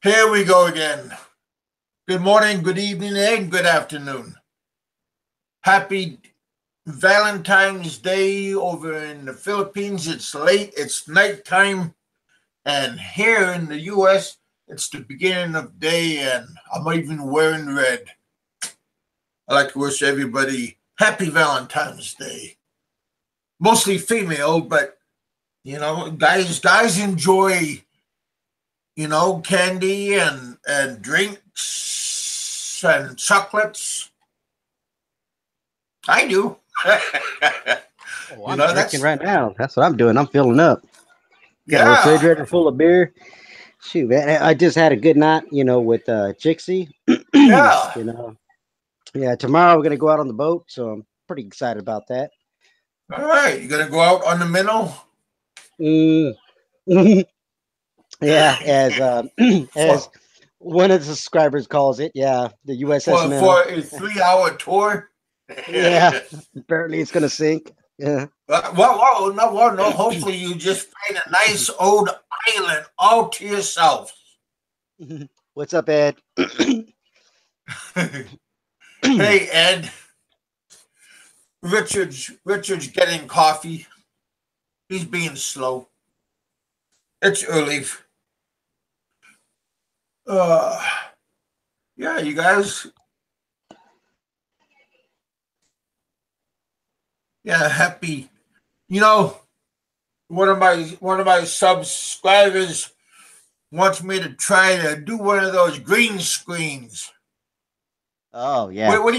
Here we go again. Good morning, good evening, and good afternoon. Happy Valentine's Day over in the Philippines. It's late, it's nighttime, and here in the US, it's the beginning of day, and I'm even wearing red. I'd like to wish everybody happy Valentine's Day. Mostly female, but guys enjoy candy and drinks and chocolates. I do. Oh, I'm drinking right now. That's what I'm doing. I'm filling up. Got a Yeah, refrigerator full of beer. Shoot, man, I just had a good night, with Chixie. yeah. Yeah, tomorrow we're gonna go out on the boat, so I'm pretty excited about that. All right, you gonna go out on the minnow Mm. Yeah, as as for one of the subscribers calls it, yeah, the USS for Minnow. for a 3 hour tour? Yeah, apparently it's gonna sink. Yeah. No. Hopefully, you just find a nice old island all to yourself. What's up, Ed? Hey, Ed. Richard's getting coffee. He's being slow. It's early. Uh, yeah, you guys. Yeah, happy. You know, one of my subscribers wants me to try to do one of those green screens. Oh yeah. What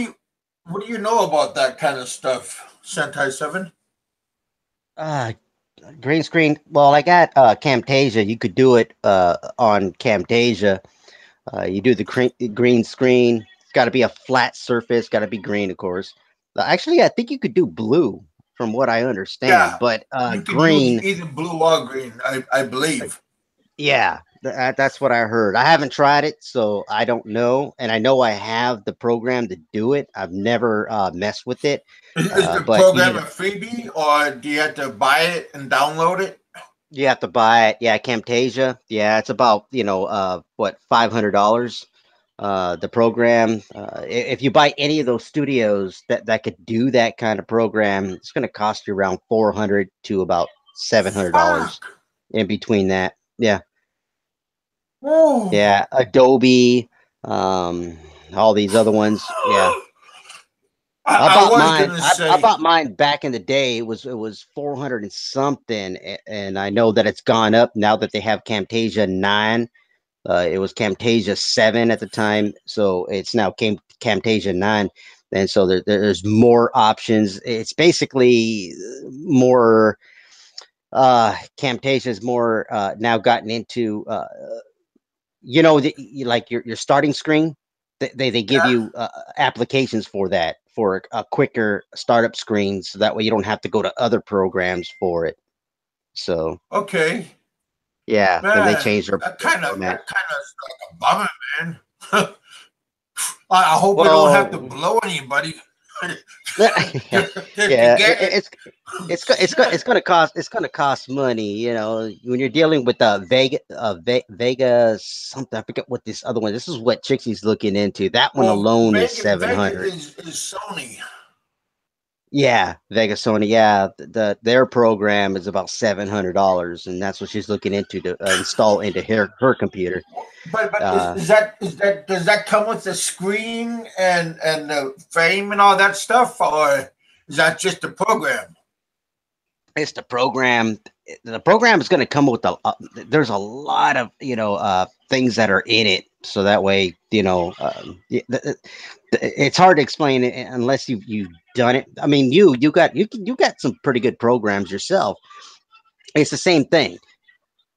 do you know about that kind of stuff, Sentai Seven? Uh, Green screen. Well, I got Camtasia. You could do it on Camtasia. You do the green screen. It's got to be a flat surface. Got to be green, of course. Actually, I think you could do blue, from what I understand. Yeah, But you could use green, either blue or green. I uh, believe. yeah, that's what I heard. I haven't tried it, so I don't know. And I know I have the program to do it. I've never messed with it. Is the But you program need a freebie, or do you have to buy it and download it? You have to buy it. Yeah, Camtasia. Yeah, it's about, what, $500. The program. If you buy any of those studios that could do that kind of program, it's going to cost you around 400 to about $700 Fuck. in between that. Yeah, Oh. yeah. Adobe, all these other ones. Yeah. I I bought was mine. gonna I say, bought mine back in the day. It was 400 and something, and I know that it's gone up now that they have Camtasia 9. It was Camtasia 7 at the time, so it's now Camtasia 9, and so there's more options. It's basically more. Camtasia's more now gotten into. Like your starting screen. They give yeah, you applications for that for a quicker startup screen, so that way you don't have to go to other programs for it. So okay, yeah, then they man. change That their kind of format. that kind of is like a bummer, man. I hope I don't have to Well, blow anybody yeah, to yeah, get it. it's gonna cost money. When you're dealing with Vega something. I forget what this other one. This is what Chixie's looking into. That one Well, alone is Vega 700. is Sony. Yeah, Vega Sony. Yeah, their program is about $700, and that's what she's looking into to install into her computer. But is, Uh, is that is that does that come with the screen and the frame and all that stuff, or is that just the program? it's the program. The program is going to come with there's a lot of things that are in it, so that way it's hard to explain it unless you've done it. I mean, you got some pretty good programs yourself. It's the same thing.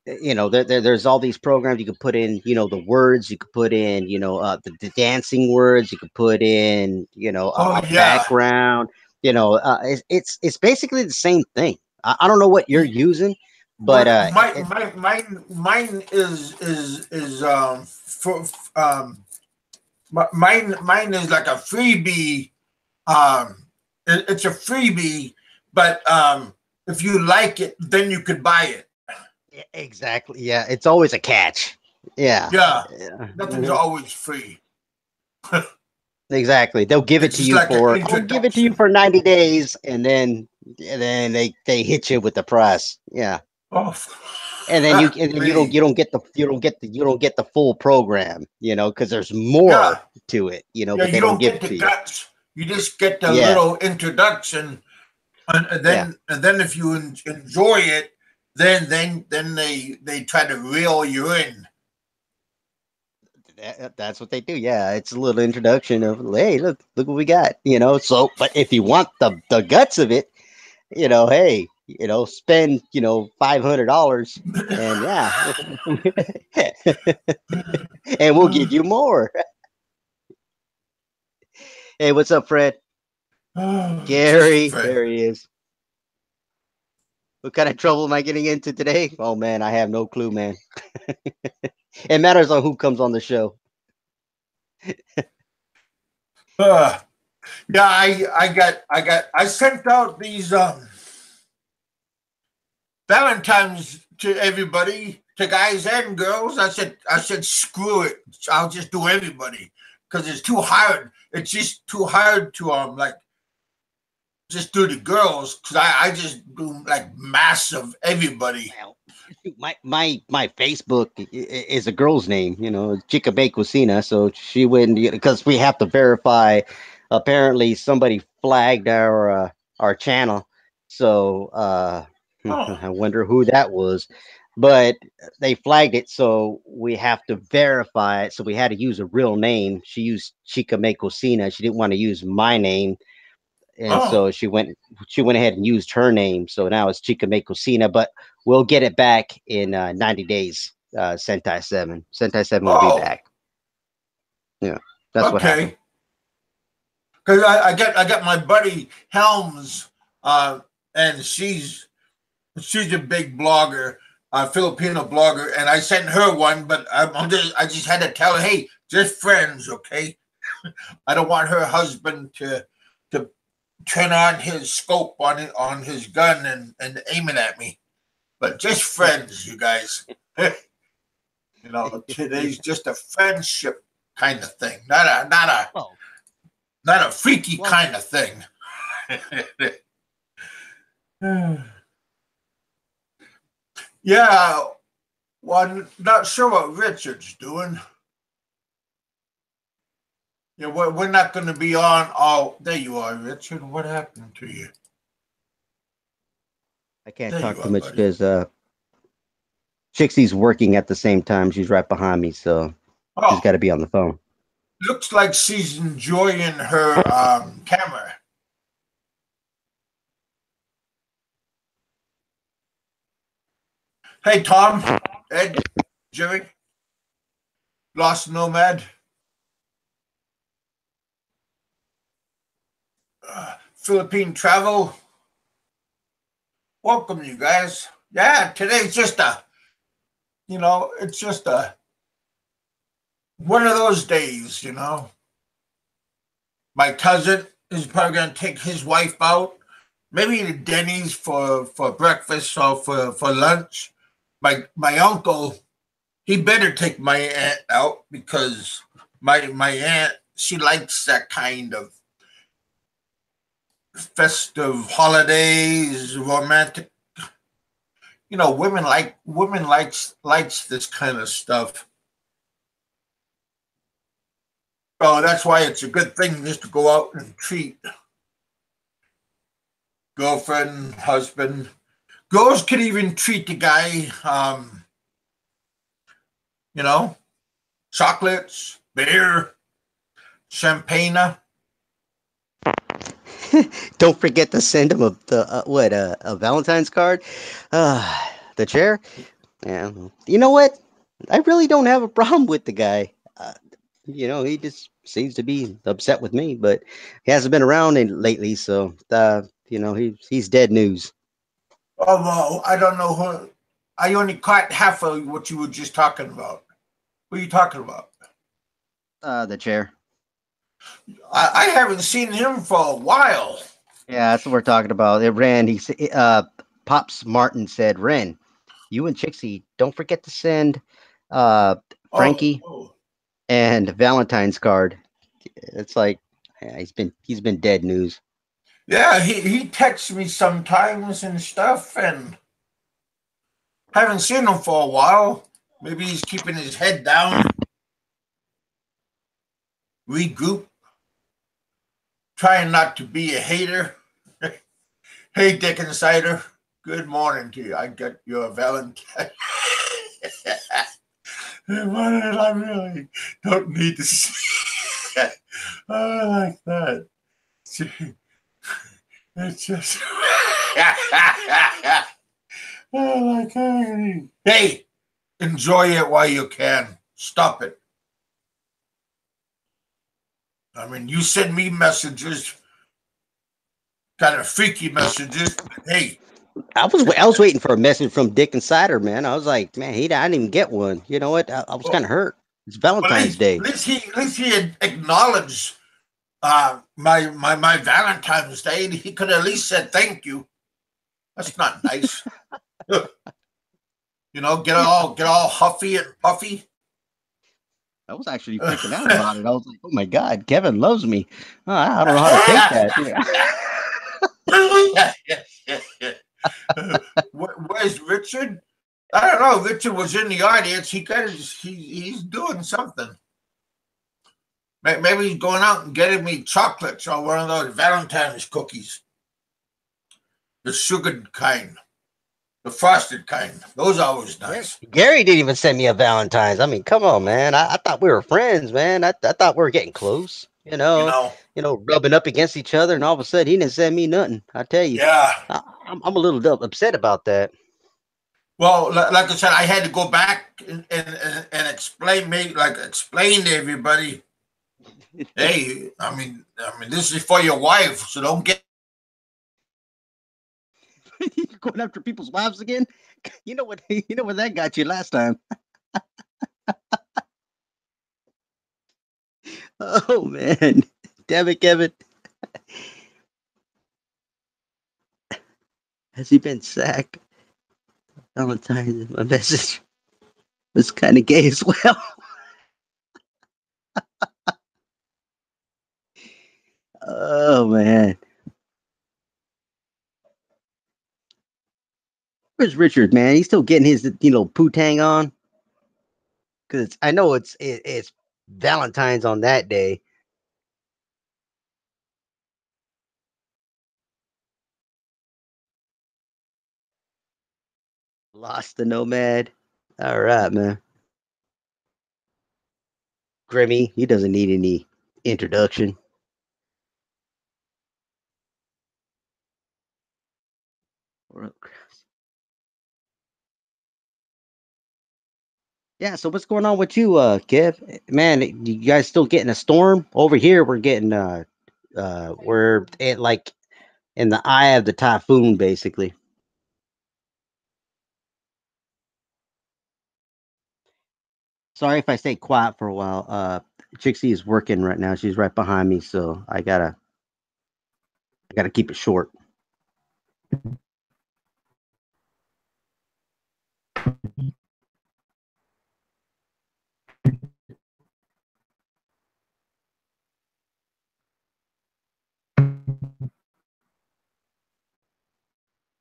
There's all these programs you could put in, the words you could put in, the dancing words you could put in, Oh a yeah. background. It's basically the same thing. I don't know what you're using, but Well, mine is for mine is like a freebie. It's a freebie, but if you like it, then you could buy it. exactly, yeah, it's always a catch. Yeah. Yeah, Yeah. nothing's Mhm. always free. Exactly. They'll give it It's to just you like an for, oh, give it to you introduction. for 90 days, and then they hit you with the price. Yeah. Oh, And then me. you don't get the full program, because there's more Yeah, to it, yeah. but You they don't don't give get it the to you. guts. You just get the Yeah. little introduction, and Yeah. then if you enjoy it, then they try to reel you in. That's what they do. Yeah, it's a little introduction of, hey, look what we got. So, but if you want the guts of it, hey, spend $500, and yeah, and we'll give you more. Hey, what's up, Fred? Just Gary, Fred. there he is. What kind of trouble am I getting into today? Oh man, I have no clue, man. It matters on who comes on the show. Uh, yeah, I sent out these Valentines to everybody, to guys and girls. I said screw it. I'll just do everybody because it's too hard. It's just too hard to like just do the girls because I just do like massive everybody. Well, shoot, my Facebook is a girl's name, Chica Cocina. So she wouldn't, because we have to verify. Apparently, somebody flagged our channel, so Oh, I wonder who that was. But they flagged it, so we have to verify it. So we had to use a real name. She used Chica Cocina. She didn't want to use my name, and oh, so she went ahead and used her name. So now it's Chica Cocina, but we'll get it back in 90 days. Sentai 7 will be oh. back. Yeah, that's what happened. Okay. Because I got my buddy Helms, uh, and she's a big blogger, Filipino blogger, and I sent her one, but I just had to tell her, hey, just friends, okay? I don't want her husband to turn on his scope on his gun and aim it at me, but just friends, you guys. Today's just a friendship kind of thing, well, not a freaky well, kind of thing. Yeah, well, I'm not sure what Richard's doing. Yeah, we're not going to be on all. There you are, Richard. What happened to you? I can't There you talk too are, much buddy. because Trixie's working at the same time. She's right behind me, so she's Oh, got to be on the phone. looks like she's enjoying her camera. Hey, Tom, Ed, Jerry, Lost Nomad, Philippine Travel. Welcome, you guys. Yeah, today's just it's just one of those days. My cousin is probably going to take his wife out, maybe to Denny's for breakfast or for lunch. My uncle, he better take my aunt out because my aunt, she likes that kind of festive holidays, romantic. Women likes this kind of stuff. So that's why it's a good thing just to go out and treat girlfriend, husband. Girls could even treat the guy, you know, chocolates, beer, champagne. Don't forget to send him a Valentine's card. The chair. Yeah, you know what? I really don't have a problem with the guy. He just seems to be upset with me, but he hasn't been around lately, so he's dead news. Although I don't know who, I only caught half of what you were just talking about. What are you talking about? The chair. I haven't seen him for a while. Yeah, that's what we're talking about. It ran. Pops Martin said, Ren, you and Chixie, don't forget to send uh, Oh, Frankie oh. and Valentine's card. It's like yeah, he's been dead news. Yeah, he texts me sometimes and stuff, and haven't seen him for a while. Maybe he's keeping his head down, regroup, trying not to be a hater. Hey, Dick Insider. Good morning to you. I got your Valentine. I really don't need to see it. I like that. It's just. I like it. Hey, enjoy it while you can. Stop it. I mean, you send me messages, kind of freaky messages. But hey, I was waiting for a message from Dick Insider, man. I was like, man, I didn't even get one. You know what? I was kind well, of hurt. It's Valentine's Day. at least he had acknowledged my Valentine's Day. He could at least said thank you. That's not nice. Get all huffy and puffy. I was actually freaking out about it. I was like, oh my God, Kevin loves me. I don't know how to take that. Where's Richard? I don't know. Richard was in the audience. He's doing something. Maybe he's going out and getting me chocolates or one of those Valentine's cookies, the sugared kind, the frosted kind. Those are always nice. Gary didn't even send me a Valentine's. I mean, come on, man. I thought we were friends, man. I thought we were getting close. You know, Rubbing up against each other, and all of a sudden he didn't send me nothing. I tell you, yeah. I'm a little upset about that. Well, like I said, I had to go back and explain to everybody. Hey, I mean, this is for your wife, so don't get. You're going after people's wives again. You know what? You know what that got you last time. Oh man, damn it, Kevin. Has he been sacked? Valentine's, my message was kind of gay as well. Oh man, where's Richard? Man, he's still getting his poo-tang on because I know it's Valentine's on that day. Lost the nomad. All right, man. Grimmy, he doesn't need any introduction. Yeah, so what's going on with you, Kev? Man, you guys still getting a storm? Over here we're getting we're like in the eye of the typhoon basically. Sorry if I stay quiet for a while. Trixie is working right now. She's right behind me, so I gotta keep it short.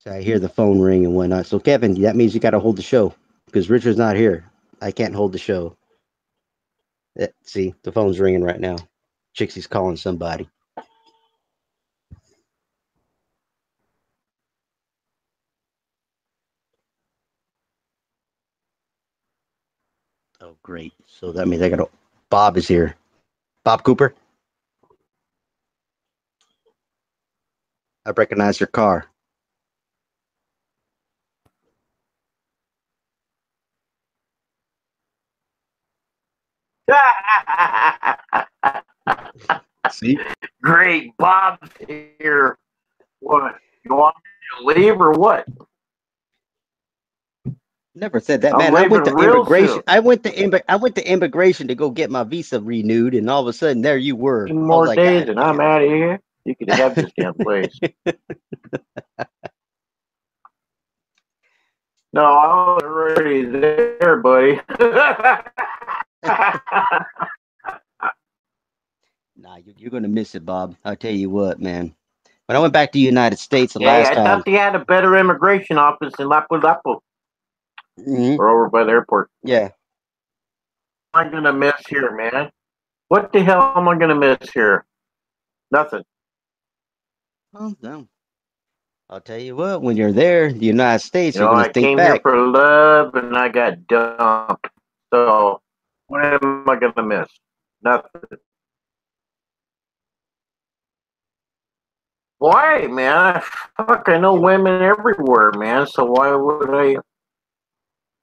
So I hear the phone ring and whatnot. So Kevin, that means you gotta hold the show because Richard's not here. I can't hold the show. See, the phone's ringing right now. Trixie's calling somebody. Oh, great. So that means I gotta. Bob is here. Bob Cooper. I recognize your car. See? Great, Bob's here. What? You want me to leave or what? Never said that, I'm man. I went leaving to real immigration. soon. I went to immigration to go get my visa renewed, and all of a sudden, there you were. 10 I was more like, days God and I'm damn out of here. You could have this damn place. it. No, I was already there, buddy. Nah, you're gonna miss it, Bob. I'll tell you what, man. When I went back to the United States the Hey, last I time, thought they had a better immigration office in Lapu-Lapu mhm, or over by the airport. yeah. What am I gonna miss here, man? What the hell am I gonna miss here? Nothing. Well, no. I'll tell you what, when you're there, the United States, You you're know, gonna I think came here back. for love and I got dumped. So what am I gonna miss? Nothing. Why, man? Fuck, I know women everywhere, man. So why would I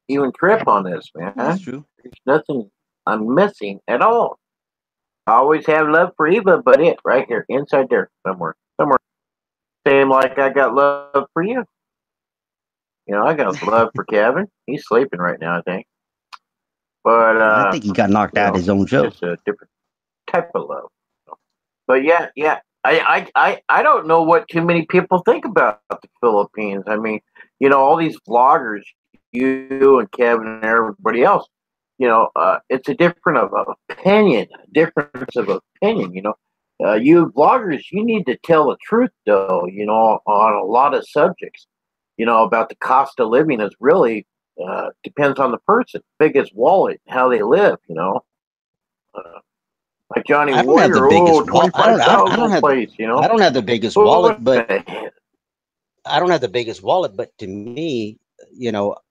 even trip on this, That's man? true. There's nothing I'm missing at all. I always have love for Eva, but it right here, inside there, somewhere, somewhere. Same like I got love for you. You know, I got love for Kevin. He's sleeping right now, I think. But I think he got knocked you out know, his own show. just a different type of love. But yeah, yeah. I don't know what too many people think about the Philippines. I mean, you know, all these vloggers, you and Kevin and everybody else, you know, it's a different of opinion, difference of opinion. You know, you vloggers, you need to tell the truth, though. You know, on a lot of subjects. You know, about the cost of living is really depends on the person, biggest wallet, how they live. You know, uh, like Johnny I don't have the Warrior, oh, biggest wallet. I 25,000 don't have place, you I know. don't have the biggest wallet, What but the hell? I don't have the biggest wallet, but to me,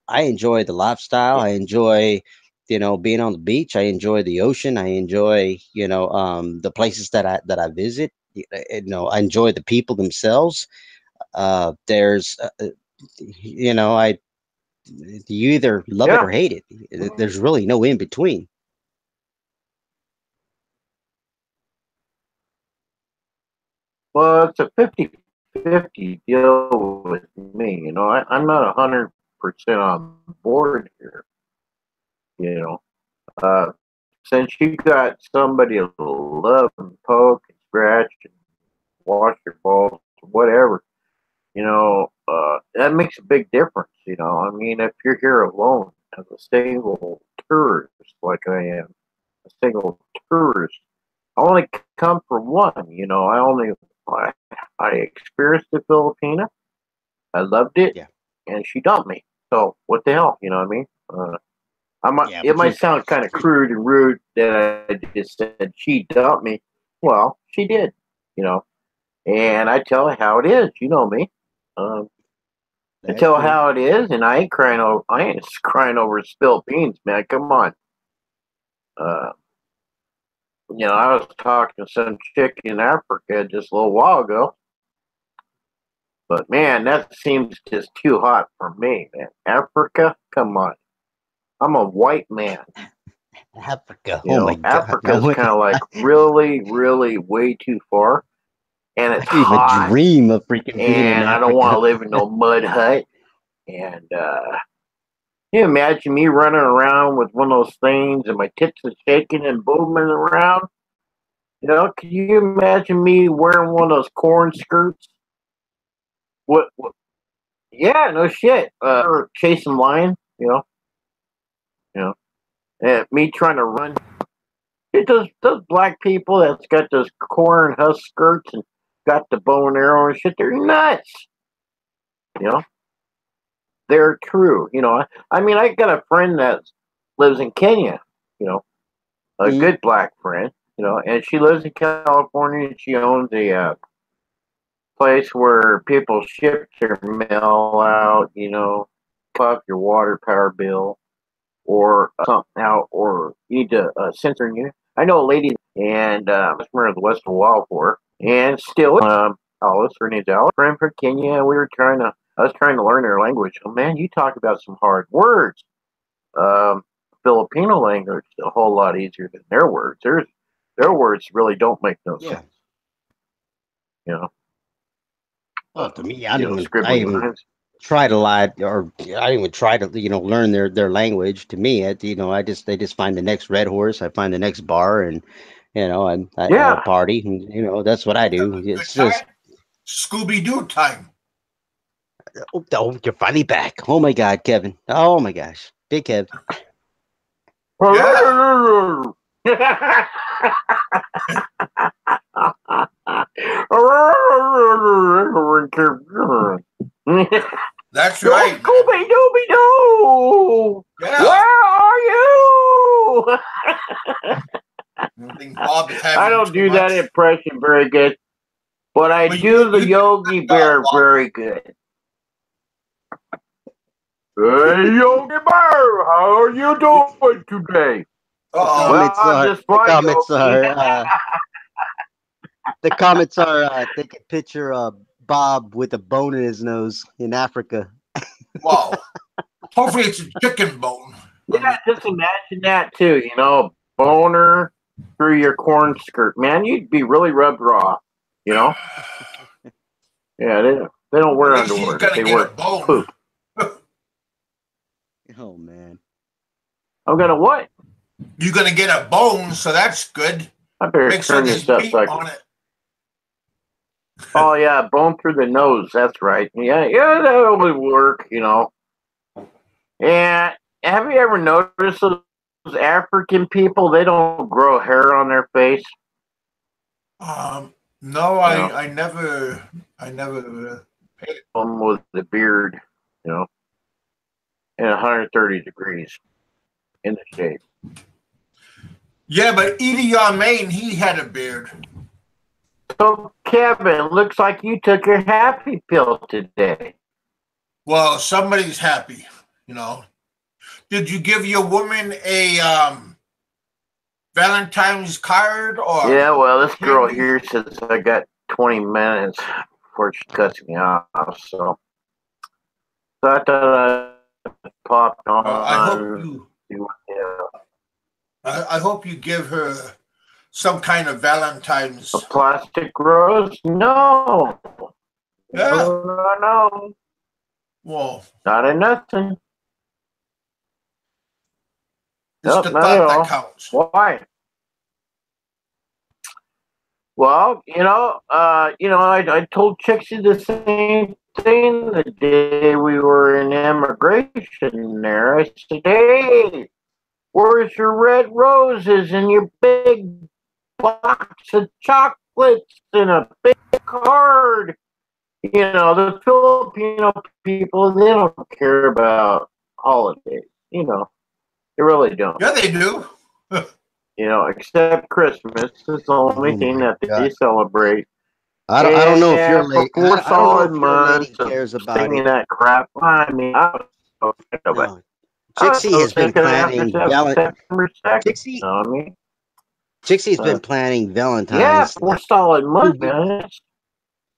I enjoy the lifestyle. I enjoy, being on the beach. I enjoy the ocean. I enjoy, the places that I visit. I enjoy the people themselves. There's, I you either love it Yeah. or hate it. There's really no in between. Well, it's a 50-50 deal with me. You know, I'm not 100% on board here. You know, uh, since you got somebody to love and poke and scratch and wash your balls, whatever, you know, that makes a big difference. You know, I mean, if you're here alone as a single tourist, like I am, a single tourist, I only come for one. You know, I, I experienced the Filipina. I loved it, Yeah, and she dumped me. So what the hell? You know what I mean? yeah, It but might sound kind of crude and rude that I just said she dumped me. Well, she did. You know, and I tell her how it is. You know me. Um, I that's tell her true. how it is, and I ain't crying over spilled beans, man. Come on. Uh, you know, I was talking to some chick in Africa just a little while ago. But man, that seems just too hot for me, man. Africa, come on. I'm a white man. Africa. You Oh my know, God. I Africa's kind of like really, really way too far, and it's couldn't even hot, dream of freaking being in and I don't want Africa. to live in no mud hut. And can you imagine me running around with one of those things and my tits are shaking and booming around? You know, can you imagine me wearing one of those corn skirts? What yeah, no shit. Or chasing lion, you know. Me trying to run. Those black people that's got those corn husk skirts and got the bow and arrow and shit, they're nuts. You know, they're true. You know, I mean, I got a friend that lives in Kenya. You know, a Mhm. good black friend. You know, and she lives in California. And she owns a place where people ship their mail out. You know, up your water power bill or something out, or you need to censor you. I know a lady and customer of the Western Wild for her, and still Alice, her name's Alice, friend from Kenya. I was trying to learn their language. Oh man, you talk about some hard words. Um, Filipino language is a whole lot easier than their words. Their words really don't make no Yeah. sense. You know, Well, to me, I didn't even, I scribbly even lines. try to lie, or I didn't even try to, learn their language. To me, they just find the next red horse. I find the next bar, and I Yeah, party, and that's what I Have do. a good It's just time. Scooby Doo time. Oh, you're finally back. Oh my God, Kevin. Oh my gosh, Big Kev. That's Yo, right, man. Scooby Dooby Doo! Yeah. Where are you? I think Bob is I having don't too do that much. impression very good, but I But do the you Yogi Bear Bob. very good. Hey, Yogi Bear, how are you doing today? Uh-oh. Well, I'm just fine, Yogi. The comments are they can picture Bob with a bone in his nose in Africa. Wow. Hopefully it's a chicken bone. Yeah, just imagine that too. You know, boner through your corn skirt, man. You'd be really rubbed raw. You know. Yeah, they don't wear At least he's underwear. gonna They get a wear bone. poop. Oh man. I'm gonna what? You're gonna get a bone, so that's good. I better Make sure turn there's this up meat so I on can. it. Oh yeah, bone through the nose. That's right. Yeah, that would work. You know. And have you ever noticed those African people? They don't grow hair on their face. No, No. I never paid it. With the beard, you know, and 130 degrees in the shade. Yeah, but Edie Main, he had a beard. So, Kevin, looks like you took your happy pill today. Well, somebody's happy, you know. Did you give your woman a Valentine's card or? Yeah, well, this girl here says I got 20 minutes before she cuts me off, so I thought I'd pop on. I hope you give her some kind of Valentine's. A plastic rose? No. Yeah. No. Well, not a nothing. It's nope, the not thought at all. that counts. Why? Well, I told Trixie the same thing the day we were in immigration there. I said, hey, where's your red roses and your big box of chocolates and a big card? You know, the Filipino people, they don't care about holidays. You know, they really don't. Yeah, they do. You know, except Christmas. It's the only thing that they celebrate. I don't know if your lady. For 4 solid months cares about singing it. that crap. I mean, I was No. Trixie has been planning September 2nd. Trixie, you know what I mean? Trixie's been planning Valentine's. Yeah, 4 solid months, man.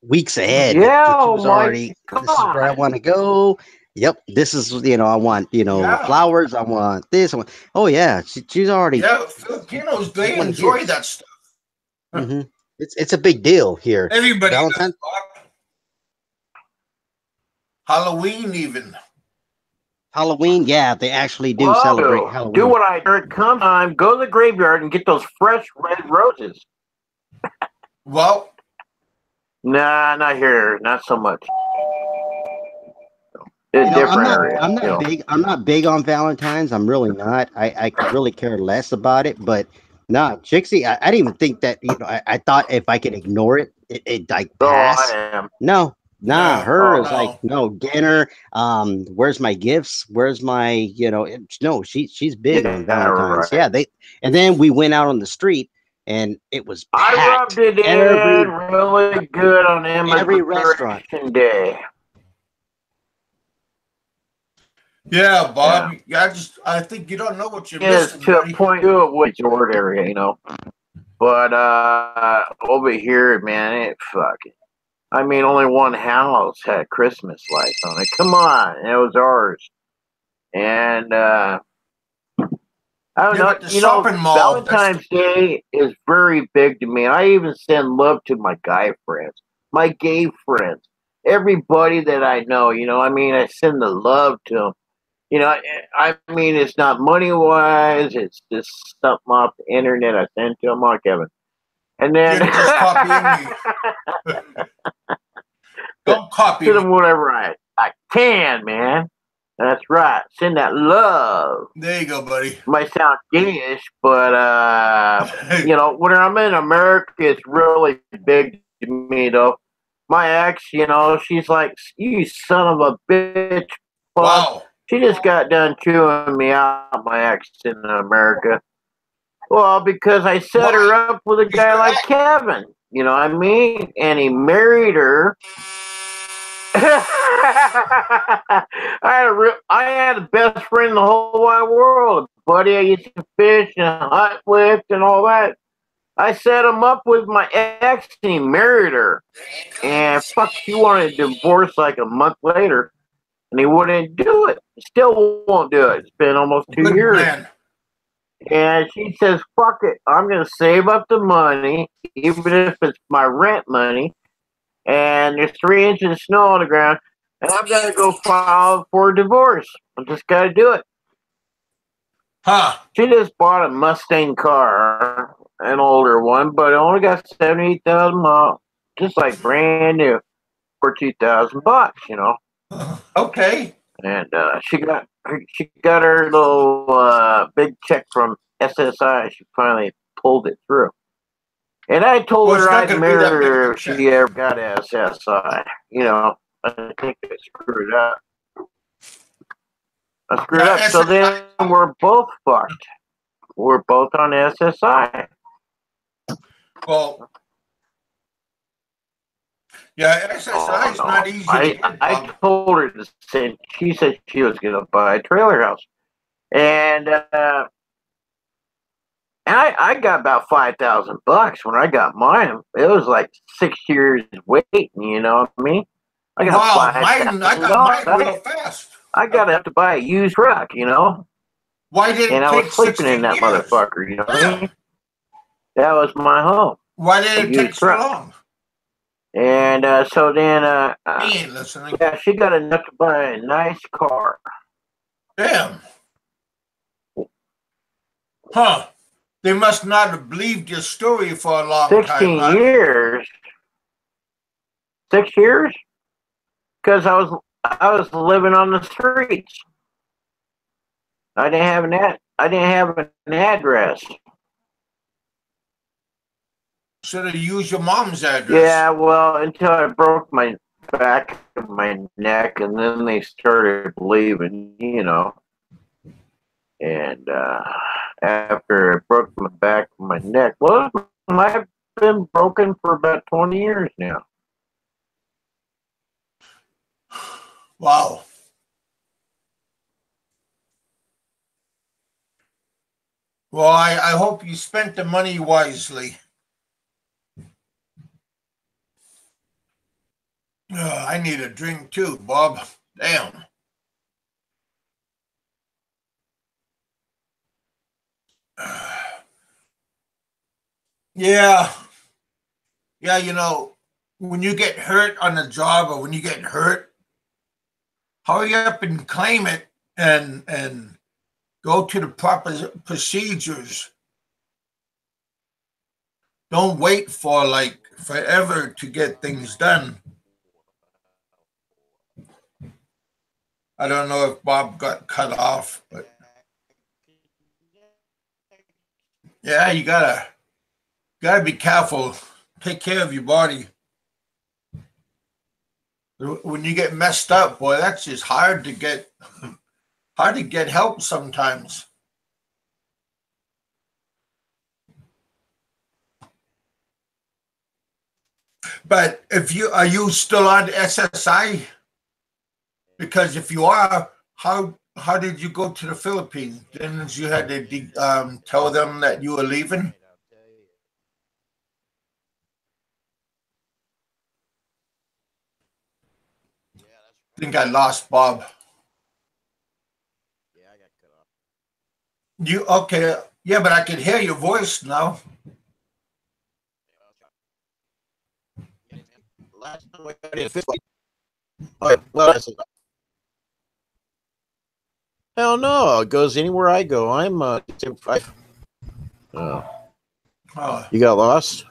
Weeks ahead. Yeah, she was already. God. This is where I want to go. Yep, this is I want flowers. I want this. Oh yeah, she's already. Yeah, Filipinos they enjoy that stuff. Mm-hmm. It's a big deal here. Everybody Valentine. Halloween even. Halloween, yeah, they actually do celebrate Halloween. Do what I heard. Come on, go to the graveyard and get those fresh red roses. Well, nah, not here, not so much. I'm not big on Valentine's. I'm really not. I could really care less about it. But nah, Trixie, I didn't even think that. I thought if I could ignore it, it like pass. I am. No, her is like no dinner. Where's my gifts? Where's my no? She's big on Valentine's. Right. Yeah, and then we went out on the street. And it was packed. I rubbed it in really good on every restaurant day. Yeah, Bob. Yeah. I think you don't know what you're missing. To a point to a resort area, But over here, man, I mean, only one house had Christmas lights on it. Come on, it was ours. And I don't know. Valentine's Day is very big to me. I even send love to my guy friends, my gay friends, everybody that I know. I mean, I send the love to them. I mean, it's not money wise. It's just something off the internet I send to them, on Kevin. And then just copy me. Don't copy them whatever I I can, man. That's right. Send that love. There you go, buddy. Might sound gayish, but you know, when I'm in America, it's really big to me, though. My ex, you know, she's like, "You son of a bitch, fuck." Wow. She just got done chewing me out, my ex in America. Well, because I set her up with a guy like Kevin, you know what I mean? And he married her. I had the best friend in the whole wide world, buddy. I used to fish and hunt with and all that. I set him up with my ex, and he married her. And fuck, she wanted a divorce like a month later, and he wouldn't do it. Still won't do it. It's been almost 2 years. Man. And she says, fuck it. I'm going to save up the money, even if it's my rent money. And there's 3 inches of snow on the ground. And I'm going to go file for a divorce. I just got to do it. Huh. She just bought a Mustang car, an older one, but it only got 78,000 miles. Just like brand new for $2,000, you know. Okay. And she got her little big check from SSI. She finally pulled it through. And I told her I'd marry her if she ever got SSI. You know, I think I screwed up. So then we're both fucked. We're both on SSI. Well, yeah, SSI is not easy to get. I told her the same. She said she was going to buy a trailer house. And I got about $5,000 when I got mine. It was like 6 years waiting, you know what I mean? I got $5,000. I got mine real fast. I got to have to buy a used truck, you know? Why did it and I was sleeping in that motherfucker, you know what I mean? That was my home. Why did it take so long? And so then, he ain't listening. Yeah, she got enough to buy a nice car. Damn. Huh. They must not have believed your story for a long 16 time. 16 years. 6 years? Because I was living on the streets. I didn't have an address. Should have used your mom's address. Yeah, well, until I broke my back of my neck, and then they started believing, you know. And after I broke my back of my neck, well, I've been broken for about 20 years now. Wow. Well, I hope you spent the money wisely. I need a drink too, Bob. Damn. Yeah. Yeah, you know, when you get hurt on the job or when you get hurt, hurry up and claim it and go to the proper procedures. Don't wait for like forever to get things done. I don't know if Bob got cut off, but yeah, you gotta be careful. Take care of your body. When you get messed up, boy, that's just hard to get help sometimes. But are you still on SSI? Because if you are, how did you go to the Philippines? Didn't you had to tell them that you were leaving? I think I lost Bob. Yeah, I got cut off. You okay? Yeah, but I can hear your voice now. Last time we got in well, hell no, it goes anywhere I go. I'm oh. You got lost?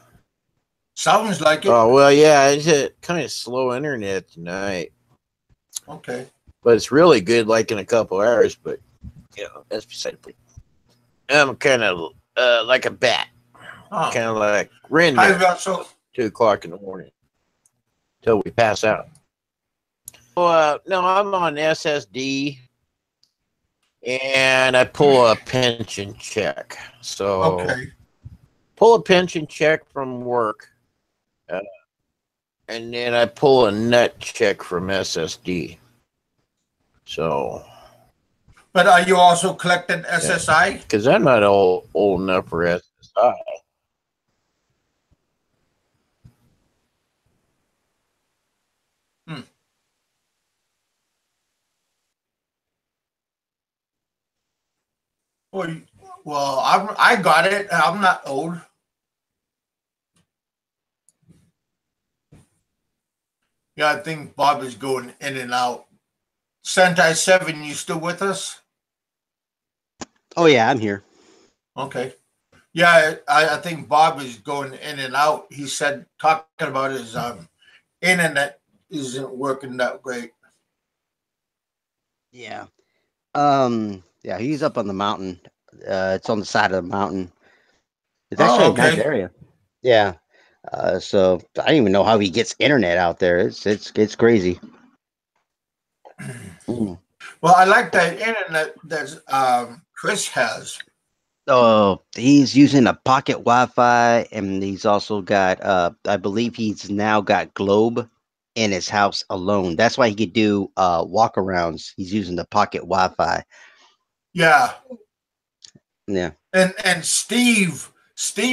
Sounds like it. Oh well, yeah, it's a kind of slow internet tonight. Okay. but it's really good like in a couple hours. But that's beside the point. I'm kind of like a bat, Huh. kind of like we're in Hi, there Russell. 2 o'clock in the morning till we pass out. No, I'm on SSD and I pull a pension check. So Okay. pull a pension check from work, uh, and then I pull a nut check from SSD. So, But are you also collecting SSI? because I'm not old enough for SSI. Hmm. Well, I got it. I'm not old. Yeah, I think Bob is going in and out. Sentai 7, you still with us? Oh yeah, I'm here. Okay. Yeah, I think Bob is going in and out. He said talking about his internet isn't working that great. Yeah. Yeah, he's up on the mountain. It's on the side of the mountain. It's actually Oh, a nice okay. area. Yeah. So I don't even know how he gets internet out there. It's crazy. Mm. Well, I like that internet that Chris has. Oh, he's using a pocket Wi-Fi, and he's also got I believe he's now got Globe in his house alone. That's why he could do walkarounds. He's using the pocket Wi-Fi. Yeah, Yeah. and Steve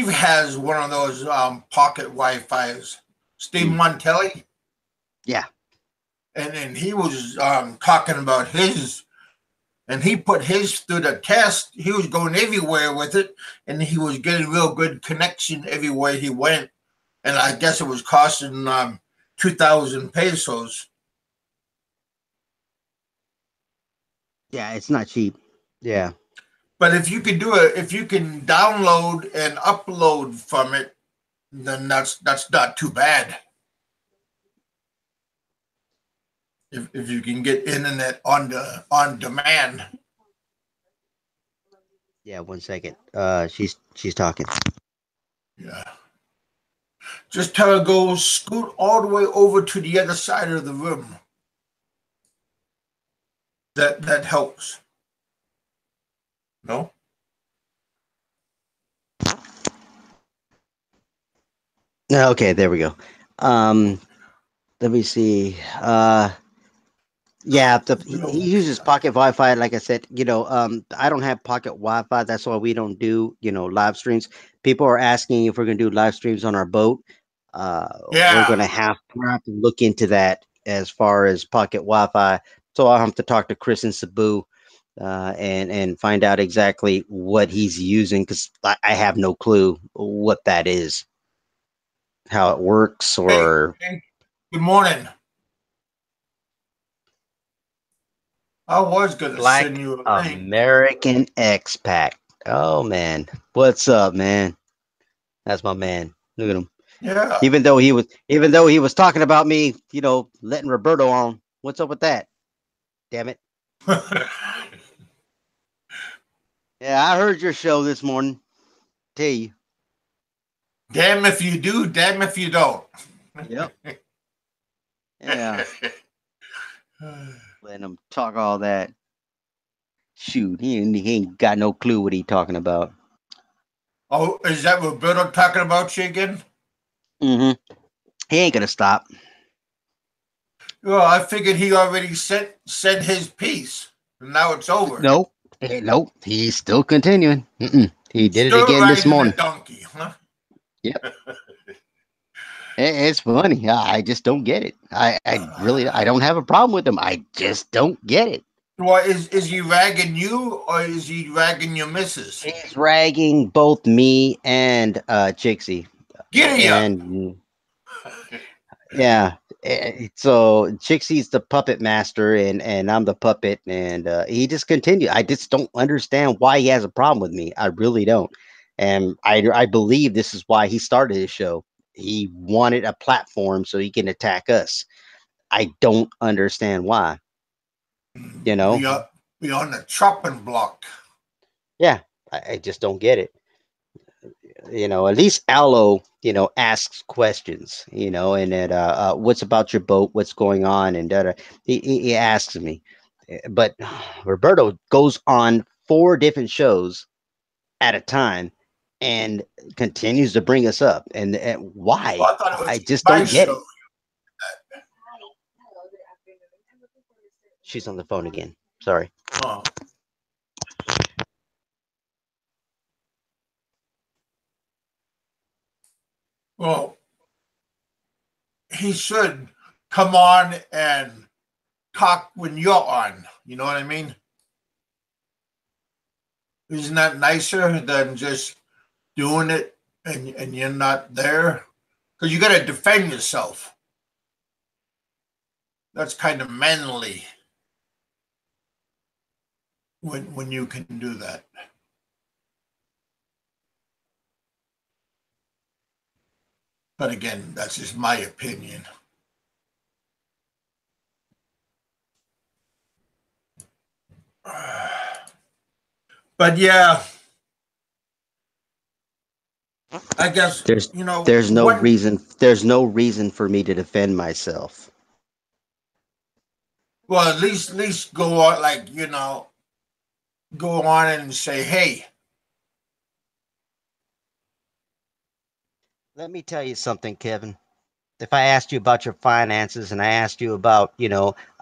has one of those pocket Wi-Fi's. Steve Mm. Montelli, Yeah. and he was talking about his, and he put his through the test. He was going everywhere with it, and he was getting real good connection everywhere he went. And I guess it was costing 2,000 pesos. Yeah, it's not cheap. Yeah. But if you can do it, if you can download and upload from it, then that's not too bad. If you can get internet on demand. Yeah, 1 second. She's talking. Yeah. Just tell her to go scoot all the way over to the other side of the room. That helps. No? Okay, there we go. Let me see. Yeah, he uses pocket Wi-Fi. Like I said, I don't have pocket Wi-Fi. That's why we don't do, live streams. People are asking if we're gonna do live streams on our boat. We're Yeah. gonna have to look into that as far as pocket Wi-Fi. So I'll have to talk to Chris and Sabu, and find out exactly what he's using because I have no clue what that is, how it works, or Hey, good morning. I was gonna send Black you a link. American expat. Oh man, what's up, man? That's my man. Look at him. Yeah. Even though he was talking about me, letting Roberto on. What's up with that? Damn it. Yeah, I heard your show this morning. Tell you. Damn if you do, damn if you don't. Yep. Yeah. Letting him talk all that. Shoot, he ain't got no clue what he talking about. Oh, is that Roberto talking about you again? Mm-hmm. He ain't gonna stop. Well, I figured he already said his piece, and now it's over. Nope. Nope. He's still continuing. He did it Still again this riding a morning. donkey, huh? Yep. It's funny. I just don't get it. I really I don't have a problem with him. I just don't get it. Well, is he ragging you or is he ragging your missus? He's ragging both me and Chixie. Get ya! And yeah. So Chixie's the puppet master and I'm the puppet and he just continued. I just don't understand why he has a problem with me. I really don't. And I believe this is why he started his show. He wanted a platform so he can attack us. I don't understand why. You know, We on the chopping block. yeah, I just don't get it. At least Allo, asks questions, and that what's about your boat, what's going on, and he asks me. But Roberto goes on four different shows at a time and continues to bring us up. And why? Well, I thought it I was just my don't get it. show. She's on the phone again. Sorry. Oh. Well, he should come on and talk when you're on. You know what I mean? Isn't that nicer than just doing it and you're not there? Because you got to defend yourself. That's kind of manly when you can do that. But again, that's just my opinion. But yeah, I guess There's you know there's no what. reason there's no reason for me to defend myself. Well, at least go on, like go on and say, hey. Let me tell you something, Kevin. If I asked you about your finances and I asked you about,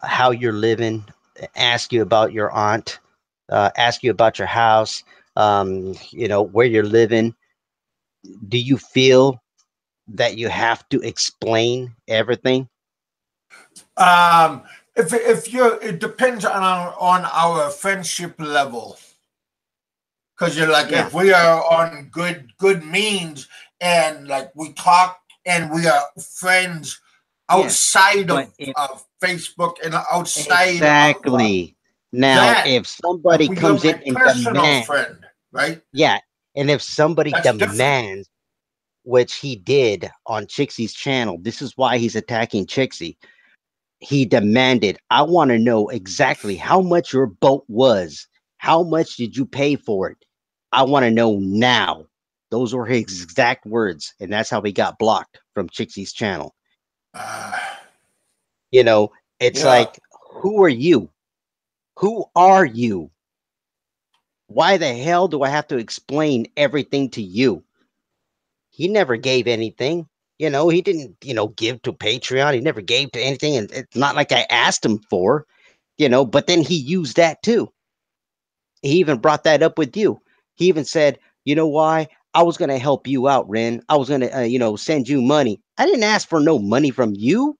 how you're living, ask you about your aunt, ask you about your house, where you're living, do you feel that you have to explain everything? Um, if you're, it depends on our friendship level. Because you're like, Yeah, if we are on good means and like we talk and we are friends yes. outside But if of Facebook and outside of exactly now, that, if if somebody we are comes in my and personal demands, friend, right? yeah, and if somebody That's different. demands, which he did on Chixie's channel, this is why he's attacking Chixie. He demanded, I want to know exactly how much your boat was. How much did you pay for it? I want to know now. Those were his exact words. And that's how he got blocked from Chixie's channel. Uh, You know, it's yeah. like, who are you? Who are you? Why the hell do I have to explain everything to you? He never gave anything. He didn't, give to Patreon. He never gave to anything. And it's not like I asked him for, but then he used that too. He even brought that up with you. He even said, you know why? I was going to help you out, Ren. I was going to, send you money. I didn't ask for no money from you.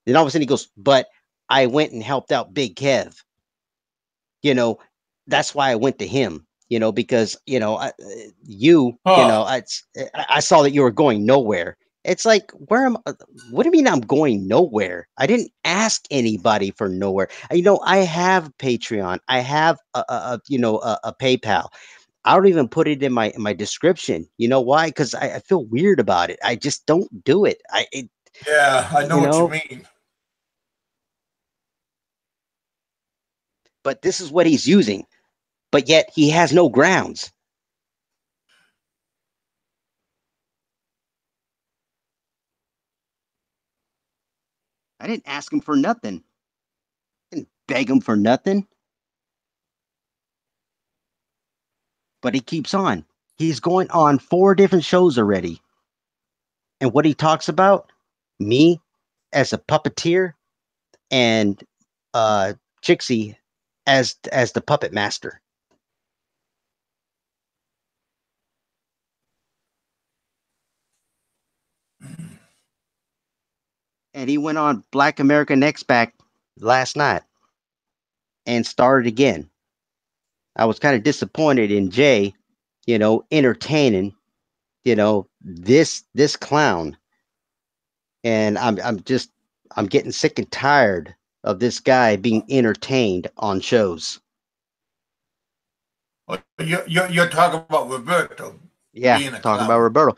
Then all of a sudden he goes, but I went and helped out Big Kev. You know, that's why I went to him, because, Huh. I saw that you were going nowhere. It's like, what do you mean I'm going nowhere? I didn't ask anybody for nowhere. I have Patreon. I have a PayPal. I don't even put it in my description. You know why? Because I feel weird about it. I just don't do it. Yeah, I know you what you know, mean. but this is what he's using. But yet he has no grounds. I didn't ask him for nothing. I didn't beg him for nothing. But he keeps on. He's going on four different shows already. And what he talks about, me as a puppeteer and uh Chixie as the puppet master. And he went on Black American Expat last night and started again. I was kind of disappointed in Jay, entertaining, this clown. And I'm getting sick and tired of this guy being entertained on shows. Oh, you're talking about Roberto Yeah, being a talking about clown. Roberto.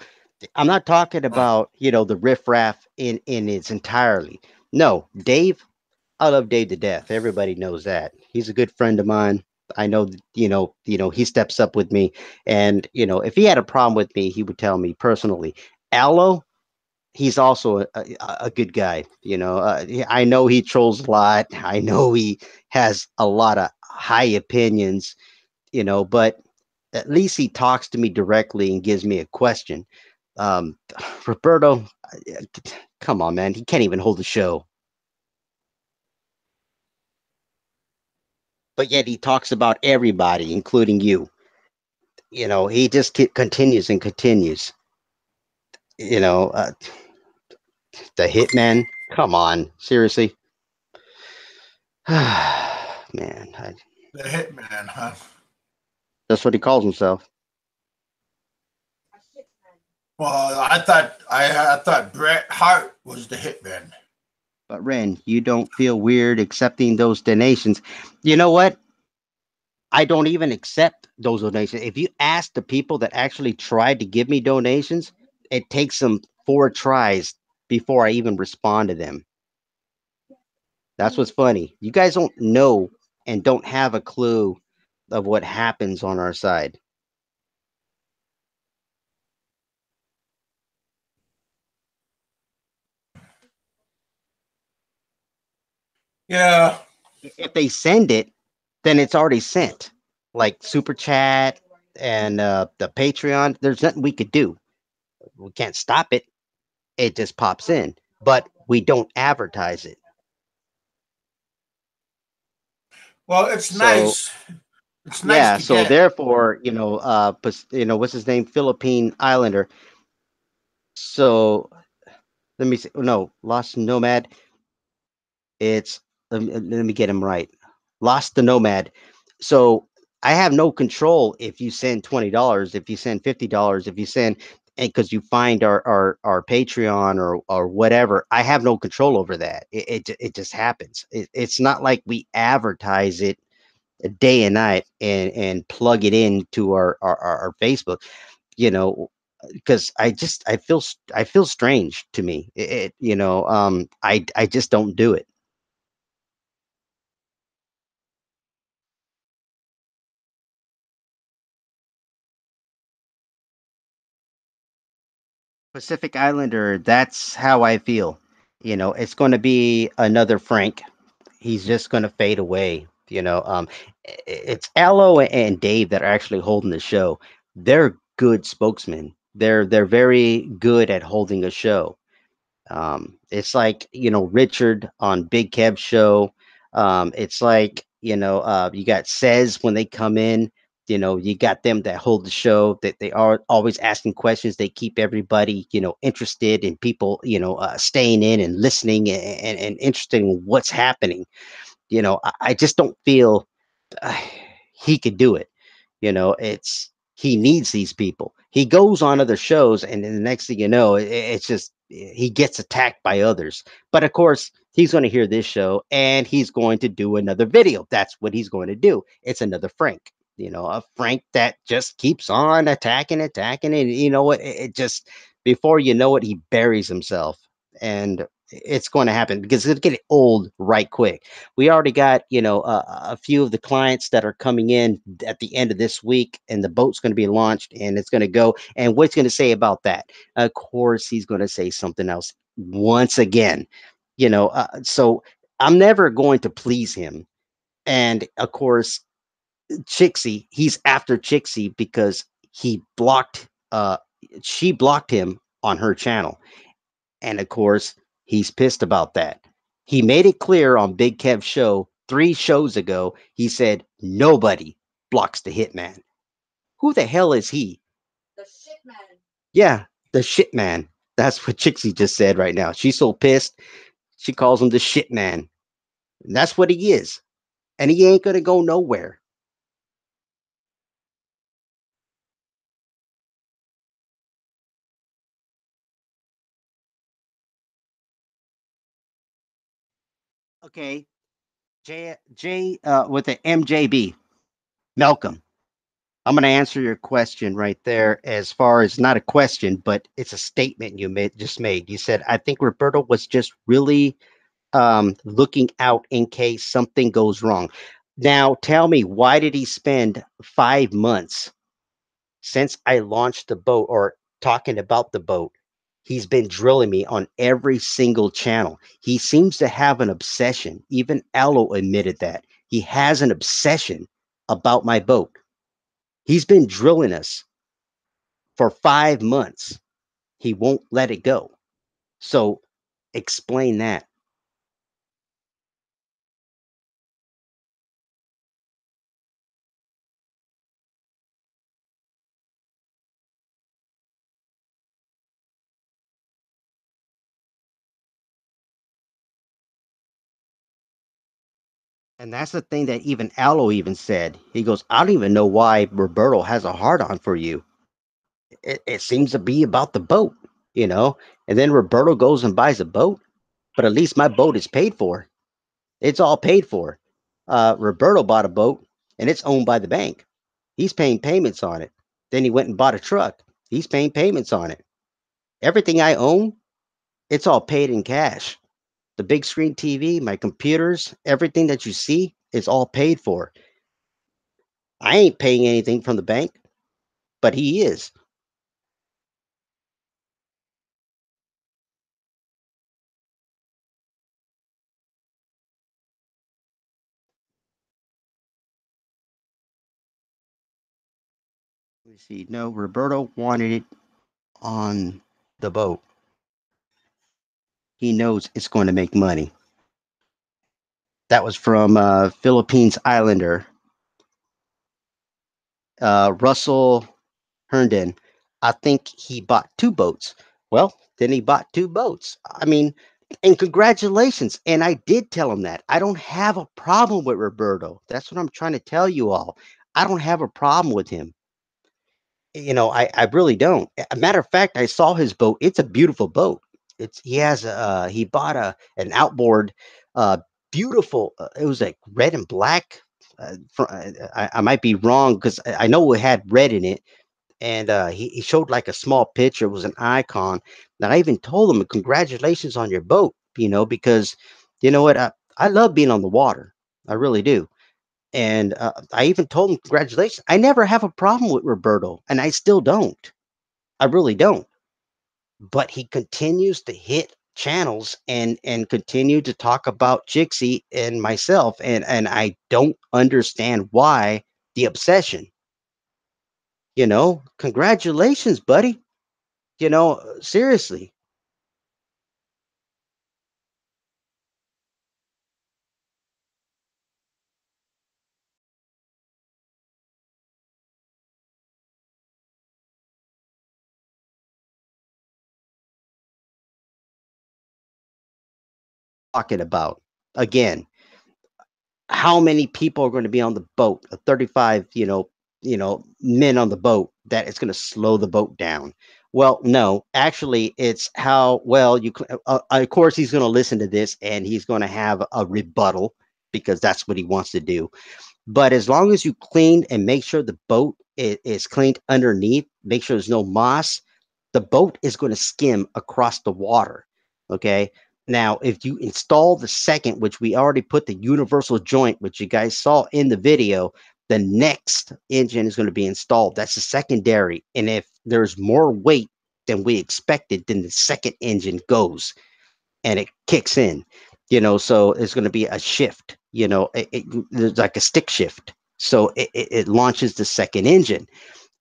I'm not talking Huh. about, the riffraff in its entirely. No, Dave, I love Dave to death. Everybody knows that. He's a good friend of mine. I know, he steps up with me, and if he had a problem with me, he would tell me personally. Allo, he's also a good guy. I know he trolls a lot. I know he has a lot of high opinions. But at least he talks to me directly and gives me a question. Um, Roberto, come on, man, he can't even hold the show. But yet he talks about everybody, including you. He just continues and continues. You know, uh, the hitman. Come on, seriously, man. The hitman, huh? That's what he calls himself. Well, I thought Bret Hart was the hitman. But Ren, you don't feel weird accepting those donations. You know what? I don't even accept those donations. If you ask the people that actually tried to give me donations, it takes them 4 tries before I even respond to them. That's what's funny. You guys don't know and don't have a clue of what happens on our side. Yeah. If they send it, then it's already sent. Like Super Chat and the Patreon, there's nothing we could do. We can't stop it. It just pops in, but we don't advertise it. Well, it's So nice. It's nice yeah, to so get. therefore, what's his name, Philippine Islander. So let me see. No, Lost Nomad. It's let me get him right. Lost the Nomad. So I have no control if you send $20, if you send $50, if you send, and because you find our Patreon or whatever, I have no control over that. It just happens. It's not like we advertise it day and night and plug it into our Facebook. You know, because I feel strange to me. I just don't do it. Pacific Islander, that's how I feel. It's going to be another Frank. He's just going to fade away. It's Allo and Dave that are actually holding the show. They're good spokesmen. They're very good at holding a show. It's like, Richard on Big Kev's show. It's like, you got Says when they come in, you got them that hold the show, that they are always asking questions. They keep everybody, interested in people, staying in and listening and interested in what's happening. I just don't feel uh, he could do it. It's he needs these people. He goes on other shows, and then the next thing you know, it's just he gets attacked by others. But of course, he's going to hear this show, and he's going to do another video. That's what he's going to do. It's another Frank. A Frank that just keeps on attacking, and you know what? It just before you know it, he buries himself, and it's going to happen because it'll get old right quick. We already got a few of the clients that are coming in at the end of this week, and the boat's going to be launched and it's going to go. And what's going to say about that? Of course he's going to say something else once again. So I'm never going to please him. And of course, Chixie, he's after Chixie because he blocked she blocked him on her channel, and of course, he's pissed about that. He made it clear on Big Kev's show 3 shows ago. He said, nobody blocks the hitman. Who the hell is he? Yeah, the shit man. That's what Chixie just said right now. She's so pissed. She calls him the shit man. And that's what he is. And he ain't going to go nowhere. Okay. With the MJB, Malcolm. I'm going to answer your question right there. As far as not a question, but it's a statement you just made. You said, I think Roberto was just really looking out in case something goes wrong. Now, tell me, why did he spend 5 months since I launched the boat or talking about the boat? He's been drilling me on every single channel. He seems to have an obsession. Even Aloe admitted that. He has an obsession about my boat. He's been drilling us for 5 months. He won't let it go. So explain that. And that's the thing that even Aloe even said. He goes, I don't even know why Roberto has a hard on for you. It seems to be about the boat, you know? And then Roberto goes and buys a boat, but at least my boat is paid for. It's all paid for. Roberto bought a boat and it's owned by the bank. He's paying payments on it. Then he went and bought a truck. He's paying payments on it. Everything I own, it's all paid in cash. The big screen TV, my computers, everything that you see is all paid for. I ain't paying anything from the bank, but he is. Let me see. No, Roberto wanted it on the boat. He knows it's going to make money. That was from Philippines Islander Russell Herndon. I think he bought two boats. Well, then he bought two boats. I mean, and congratulations. And I did tell him that. I don't have a problem with Roberto. That's what I'm trying to tell you all. I don't have a problem with him. I really don't. A matter of fact, I saw his boat. It's a beautiful boat. He bought an outboard, uh, beautiful. It was like red and black. I might be wrong because I know it had red in it, and he showed like a small picture. It was an icon. And I even told him, "Congratulations on your boat," because you know what? I love being on the water. I really do. And I even told him, congratulations. I never have a problem with Roberto, and I still don't. I really don't. But he continues to hit channels and continue to talk about Jixie and myself, and I don't understand why the obsession. Congratulations, buddy. Seriously, talking about again. How many people are going to be on the boat? A 35, men on the boat that it's going to slow the boat down. Well, no, actually, it's how well of course, he's going to listen to this and he's going to have a rebuttal because that's what he wants to do. But as long as you clean and make sure the boat is cleaned underneath, make sure there's no moss, the boat is going to skim across the water. Okay. Now, if you install the second, which we already put the universal joint, which you guys saw in the video, the next engine is going to be installed. That's the secondary. And if there's more weight than we expected, then the second engine goes and it kicks in, so it's going to be a shift, there's like a stick shift. So it launches the second engine.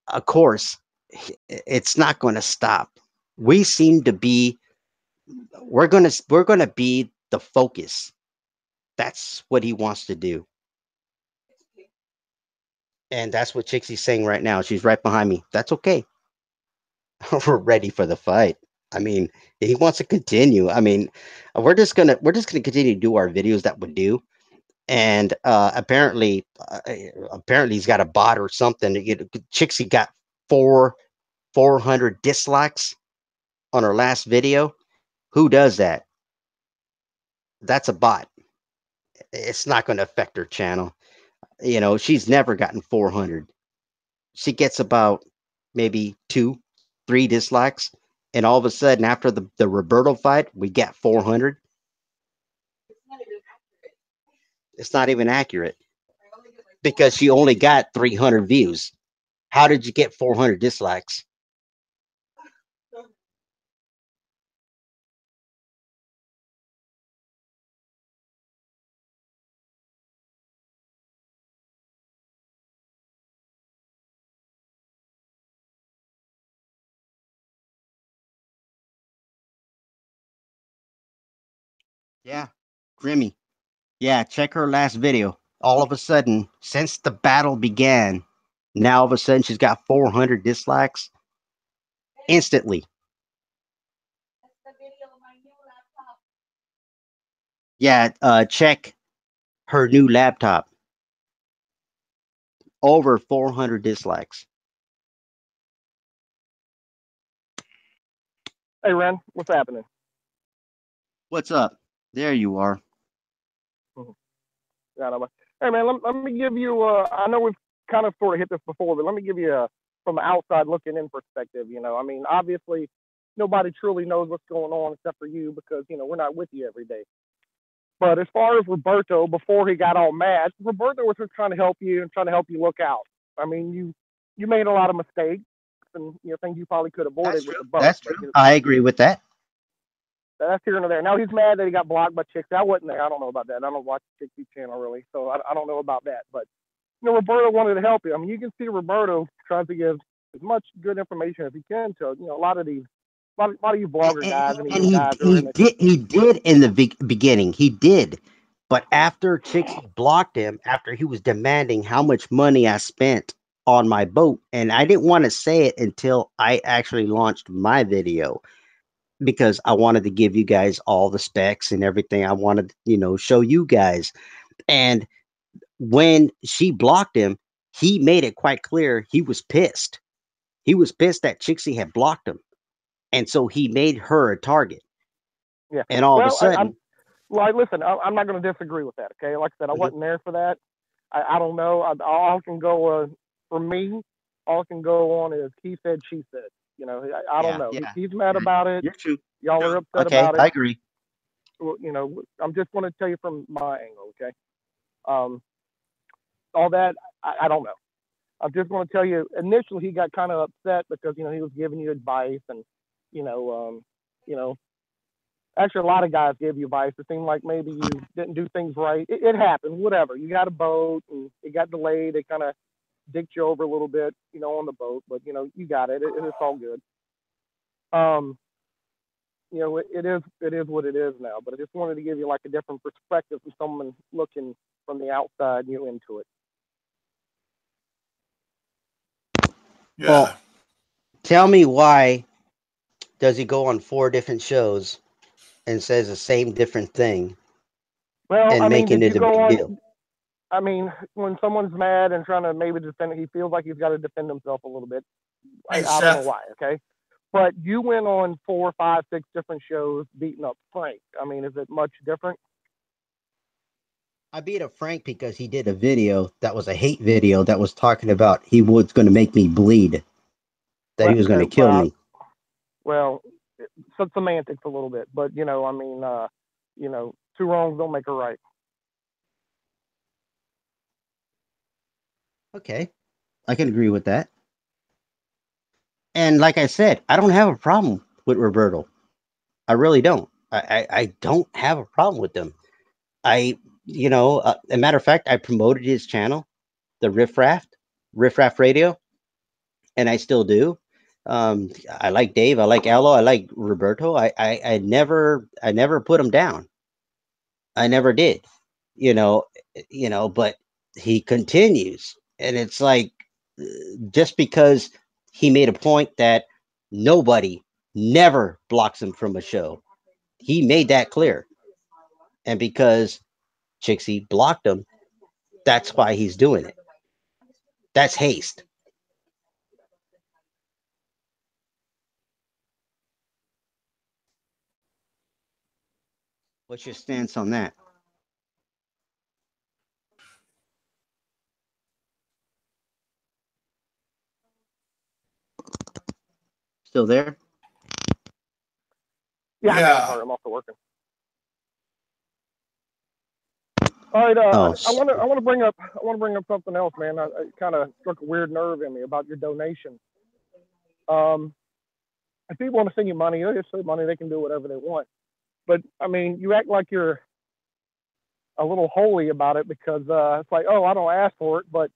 Of course, it's not going to stop. We seem to be, we're going to be the focus. That's what he wants to do. And that's what Chixie's saying right now. She's right behind me. That's okay. We're ready for the fight. I mean, he wants to continue. I mean, we're just gonna continue to do our videos that we do. And apparently he's got a bot or something. Chixie got 400 dislikes on her last video. Who does that? That's a bot. It's not going to affect her channel. She's never gotten 400. She gets about maybe 2, 3 dislikes, and all of a sudden, after the Roberto fight, we got 400. It's not even accurate because she only got 300 views. How did you get 400 dislikes? Yeah, Grimmy. Yeah, check her last video. All of a sudden, since the battle began, now all of a sudden she's got 400 dislikes instantly. Yeah, check her new laptop. Over 400 dislikes. Hey, Ren, what's happening? What's up? There you are. Yeah, hey, man, let me give you. I know we've kind of sort of hit this before, but let me give you from the outside looking in perspective. I mean, obviously, nobody truly knows what's going on except for you because we're not with you every day. But as far as Roberto, before he got all mad, Roberto was just trying to help you and trying to help you look out. I mean, you made a lot of mistakes and things you probably could have avoided with the boat. That's true. I agree with that. That's here and there. Now he's mad that he got blocked by Chicks. I wasn't there. I don't know about that. I don't watch the Chicks channel really, so I don't know about that. But Roberto wanted to help you. I mean, you can see Roberto tries to give as much good information as he can to a lot of these, a lot of you blogger guys and And even guys who are in the. he did in the beginning. He did, but after Chixie blocked him, after he was demanding how much money I spent on my boat, and I didn't want to say it until I actually launched my video because I wanted to give you guys all the specs and everything. I wanted, show you guys. And when she blocked him, he made it quite clear he was pissed. He was pissed that Chixie had blocked him. And so he made her a target. Yeah. And all of a Well, sudden, listen, I'm not going to disagree with that. Okay, like I said, I wasn't there for that. I don't know. All I can go for me. All I can go on is he said, she said. I don't know. yeah. He's mad about it. You're true. Y'all are upset Okay, about it. I agree. Well, I'm just going to tell you from my angle. Okay. All that I don't know. I'm just going to tell you. Initially, he got kind of upset because he was giving you advice, and you know, actually a lot of guys gave you advice. It seemed like maybe you didn't do things right. It happened. Whatever. You got a boat, and it got delayed. They kind of dicked you over a little bit, on the boat, but you got it. It's all good. It is what it is now. But I just wanted to give you like a different perspective from someone looking from the outside, into it. Yeah. Well, tell me why does he go on 4 different shows and says the same different thing Well, and I mean, making did it you a go big on? deal? I mean, when someone's mad and trying to maybe defend, he feels like he's got to defend himself a little bit. Hey, I don't know Seth. why. Okay, but you went on 4, 5, 6 different shows beating up Frank. I mean, is it much different? I beat up Frank because he did a video that was a hate video that was talking about he was going to make me bleed, that he was going to kill me. Well, so semantics a little bit, but I mean, two wrongs don't make a right. Okay, I can agree with that. And like I said, I don't have a problem with Roberto. I really don't. I don't have a problem with them. A matter of fact, I promoted his channel, the Riff Raff Radio, and I still do. I like Dave. I like Aloe. I like Roberto. I never put him down. I never did. You know, but he continues, and it's like just because he made a point that nobody never blocks him from a show. He made that clear. And because Chixie blocked him, that's why he's doing it. That's haste. What's your stance on that? Still there? Yeah. Yeah. Sorry, I'm also working. All right, Oh, I want to bring up something else, man. It kind of struck a weird nerve in me about your donation. Um, if people want to send you money, they just send money. They can do whatever they want. But I mean, you act like you're a little holy about it because it's like, oh, I don't ask for it, but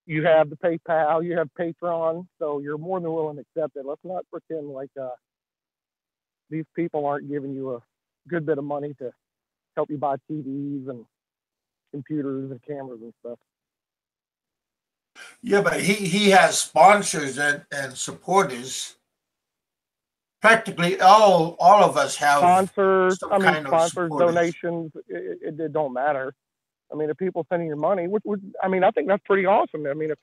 you have the PayPal, you have Patreon, so you're more than willing to accept it. Let's not pretend like these people aren't giving you a good bit of money to help you buy TVs and computers and cameras and stuff. Yeah, but he has sponsors and supporters. Practically all of us have Sponsors, some kind of sponsors, supporters. donations, it don't matter. I mean, if people sending you money, I mean, I think that's pretty awesome. I mean, if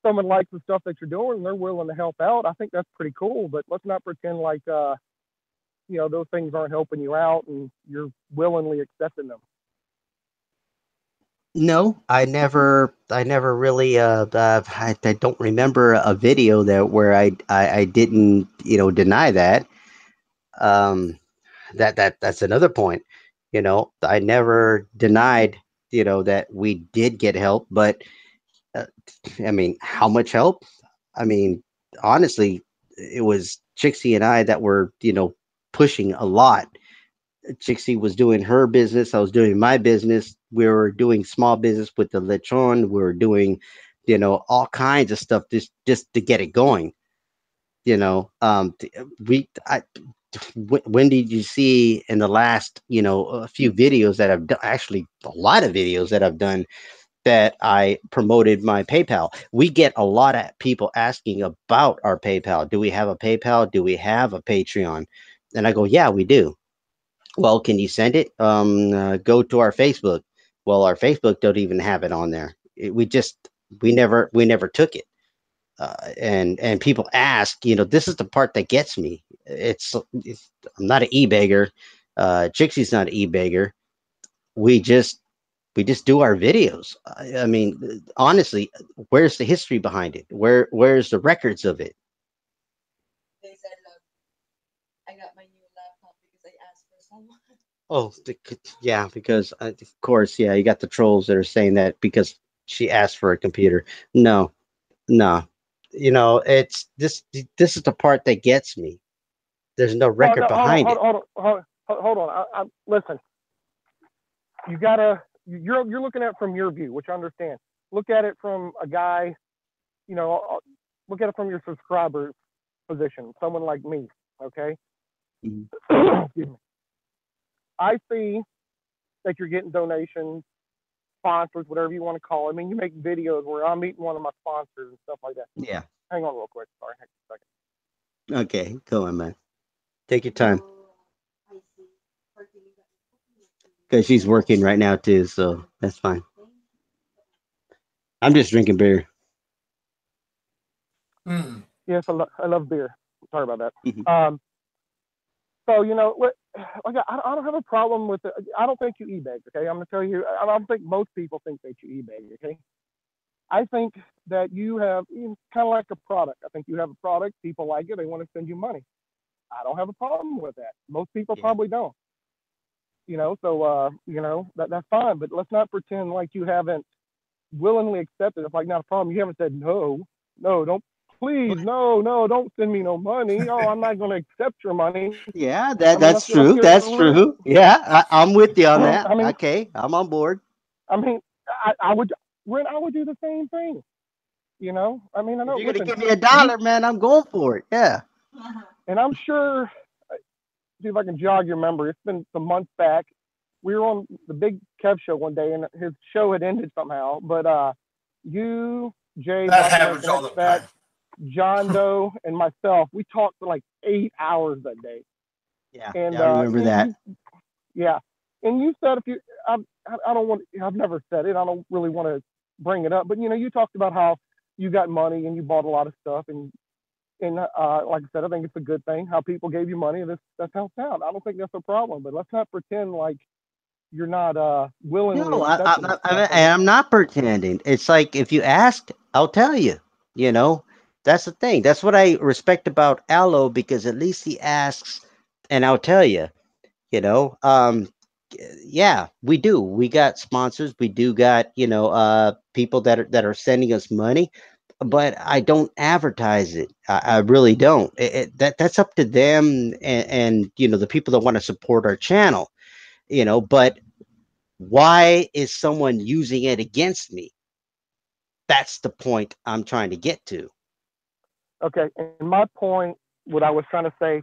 someone likes the stuff that you're doing and they're willing to help out, I think that's pretty cool. But let's not pretend like, you know, those things aren't helping you out and you're willingly accepting them. no, I never really, I don't remember a video that where I didn't, deny that. Um, that's another point. I never denied, that we did get help, but uh, I mean, how much help? I mean, honestly, it was Chixie and I that were, pushing a lot. Chixie was doing her business. I was doing my business. We were doing small business with the lechon. We were doing, all kinds of stuff just to get it going. You know, we when did you see in the last, a few videos that I've done, actually a lot of videos that I've done that I promoted my PayPal. We get a lot of people asking about our PayPal. Do we have a PayPal? Do we have a Patreon? And I go, yeah, we do. Well, can you send it? Go to our Facebook. Well, our Facebook don't even have it on there. We never took it. And people ask, this is the part that gets me. It's I'm not an e-bagger. Trixie's not an e-bagger. We just we just do our videos. I mean, honestly, where's the history behind it? Where's the records of it? Oh, yeah, because of course, yeah, you got the trolls that are saying that because she asked for a computer. No, no, it's this. This is the part that gets me. There's no Well, record no, behind it. hold on. Listen, you gotta, you're looking at it from your view, which I understand. Look at it from a guy, you know, look at it from your subscriber position, someone like me, okay? Mhm. Excuse me. I see that you're getting donations, sponsors, whatever you want to call it. I mean, you make videos where I'm meeting one of my sponsors and stuff like that. Yeah. Hang on real quick. Sorry, hang on a second. Okay. Go on, man. Take your time. Because she's working right now too, so that's fine. I'm just drinking beer. Hmm. Yes, I love beer. Sorry about that. Mhm. So like I don't have a problem with it. I don't think you e-bag. Okay, I'm gonna tell you. I don't think most people think that you e-bag. Okay, I think that you have kind of like a product. I think you have a product. People like it. They want to send you money. I don't have a problem with that. Most people Yeah. probably don't. So that's fine. But let's not pretend like you haven't willingly accepted. It's like not a problem. You haven't said no, don't please, no, don't send me no money. Oh, I'm not going to accept your money. Yeah, I mean, that's true. get That's real. true. Yeah, I'm with you on that. I mean, Okay, I'm on board. I mean, I would, I would do the same thing. I mean, I If know. you're gonna Listen, give me $1, man, I'm going for it. Yeah. and I'm sure. See if I can jog your memory. It's been some months back. We were on the Big Kev show one day, and his show had ended somehow. But you, Jay, That Black happens American all the Expat, time. John Doe, and myself, we talked for like 8 hours that day. Yeah, And I remember that. yeah, and you said if you, I don't want, I've never said it. I don't really want to bring it up, but you talked about how you got money and you bought a lot of stuff, and like I said, I think it's a good thing how people gave you money, and that helps out. I don't think that's a problem, but let's not pretend like you're not willingly No, accepting this stuff. I'm not pretending. It's like if you asked, I'll tell you. You know, that's the thing. That's what I respect about Allo because at least he asks, and I'll tell you. You know, Yeah, we do. We got sponsors. We do got, people that are sending us money, but I don't advertise it. I really don't. That's up to them, and the people that want to support our channel. But why is someone using it against me? That's the point I'm trying to get to. Okay, and my point, what I was trying to say,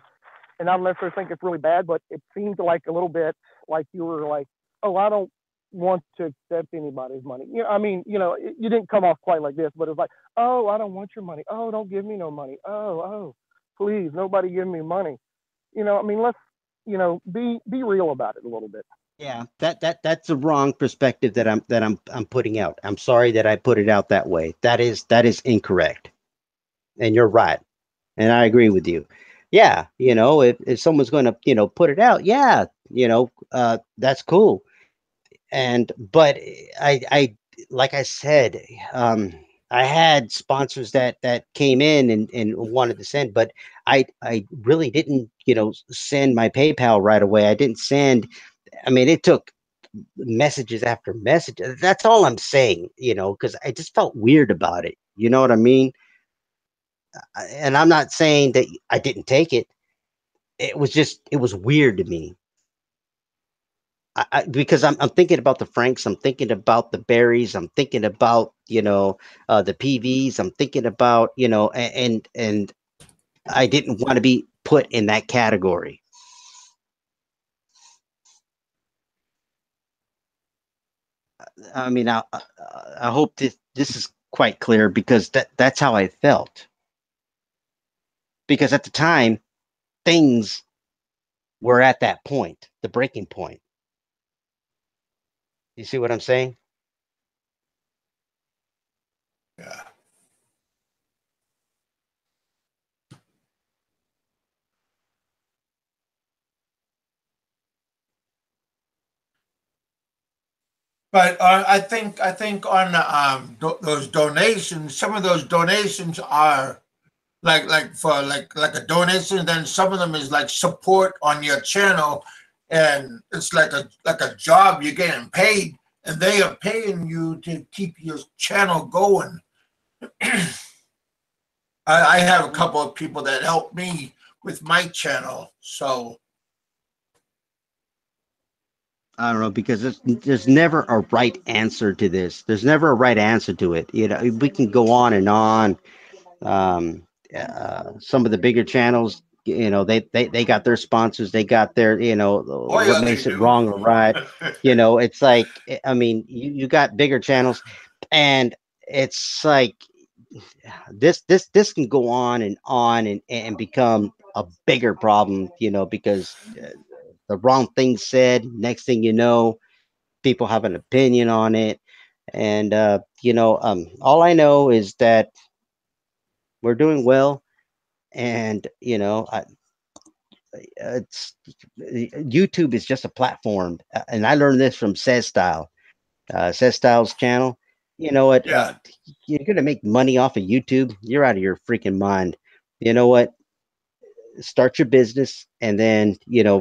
and I don't necessarily think it's really bad, but it seemed like a little bit like you were like, oh, I don't want to accept anybody's money. I mean, you didn't come off quite like this, but it was like, oh, I don't want your money. Oh, don't give me no money. Oh, please, nobody give me money. I mean, let's, be real about it a little bit. Yeah, that's a wrong perspective that I'm putting out. I'm sorry that I put it out that way. That is incorrect. And you're right. And I agree with you. Yeah, if someone's going to, put it out, yeah, that's cool. And but I like I said, I had sponsors that came in and wanted to send, but I really didn't, send my PayPal right away. I didn't send. I mean, it took messages after messages. That's all I'm saying, because I just felt weird about it. You know what I mean? And I'm not saying that I didn't take it. It was weird to me. Because I'm thinking about the Franks, I'm thinking about the Berries, I'm thinking about the PVs, I'm thinking about and I didn't want to be put in that category. I mean, I hope this is quite clear because that's how I felt. Because at the time, things were at that point, the breaking point. You see what I'm saying? Yeah. But I think on those donations, some of those donations are like for like a donation. Then some of them is like support on your channel, and it's like a job. You're getting paid, and they are paying you to keep your channel going. I have a couple of people that help me with my channel, so I don't know because there's never a right answer to this. There's never a right answer to it. We can go on and on. Um, some of the bigger channels, they got their sponsors, they got their, oh what yeah, they makes it do. wrong or right. It's like, I mean, you got bigger channels, and it's like this can go on and become a bigger problem, because the wrong thing said, next thing you know, people have an opinion on it. And all I know is that we're doing well. And it's YouTube is just a platform, and I learned this from Says Styles channel. You know what? Yeah. You're gonna make money off of YouTube. You're out of your freaking mind. You know what? Start your business, and then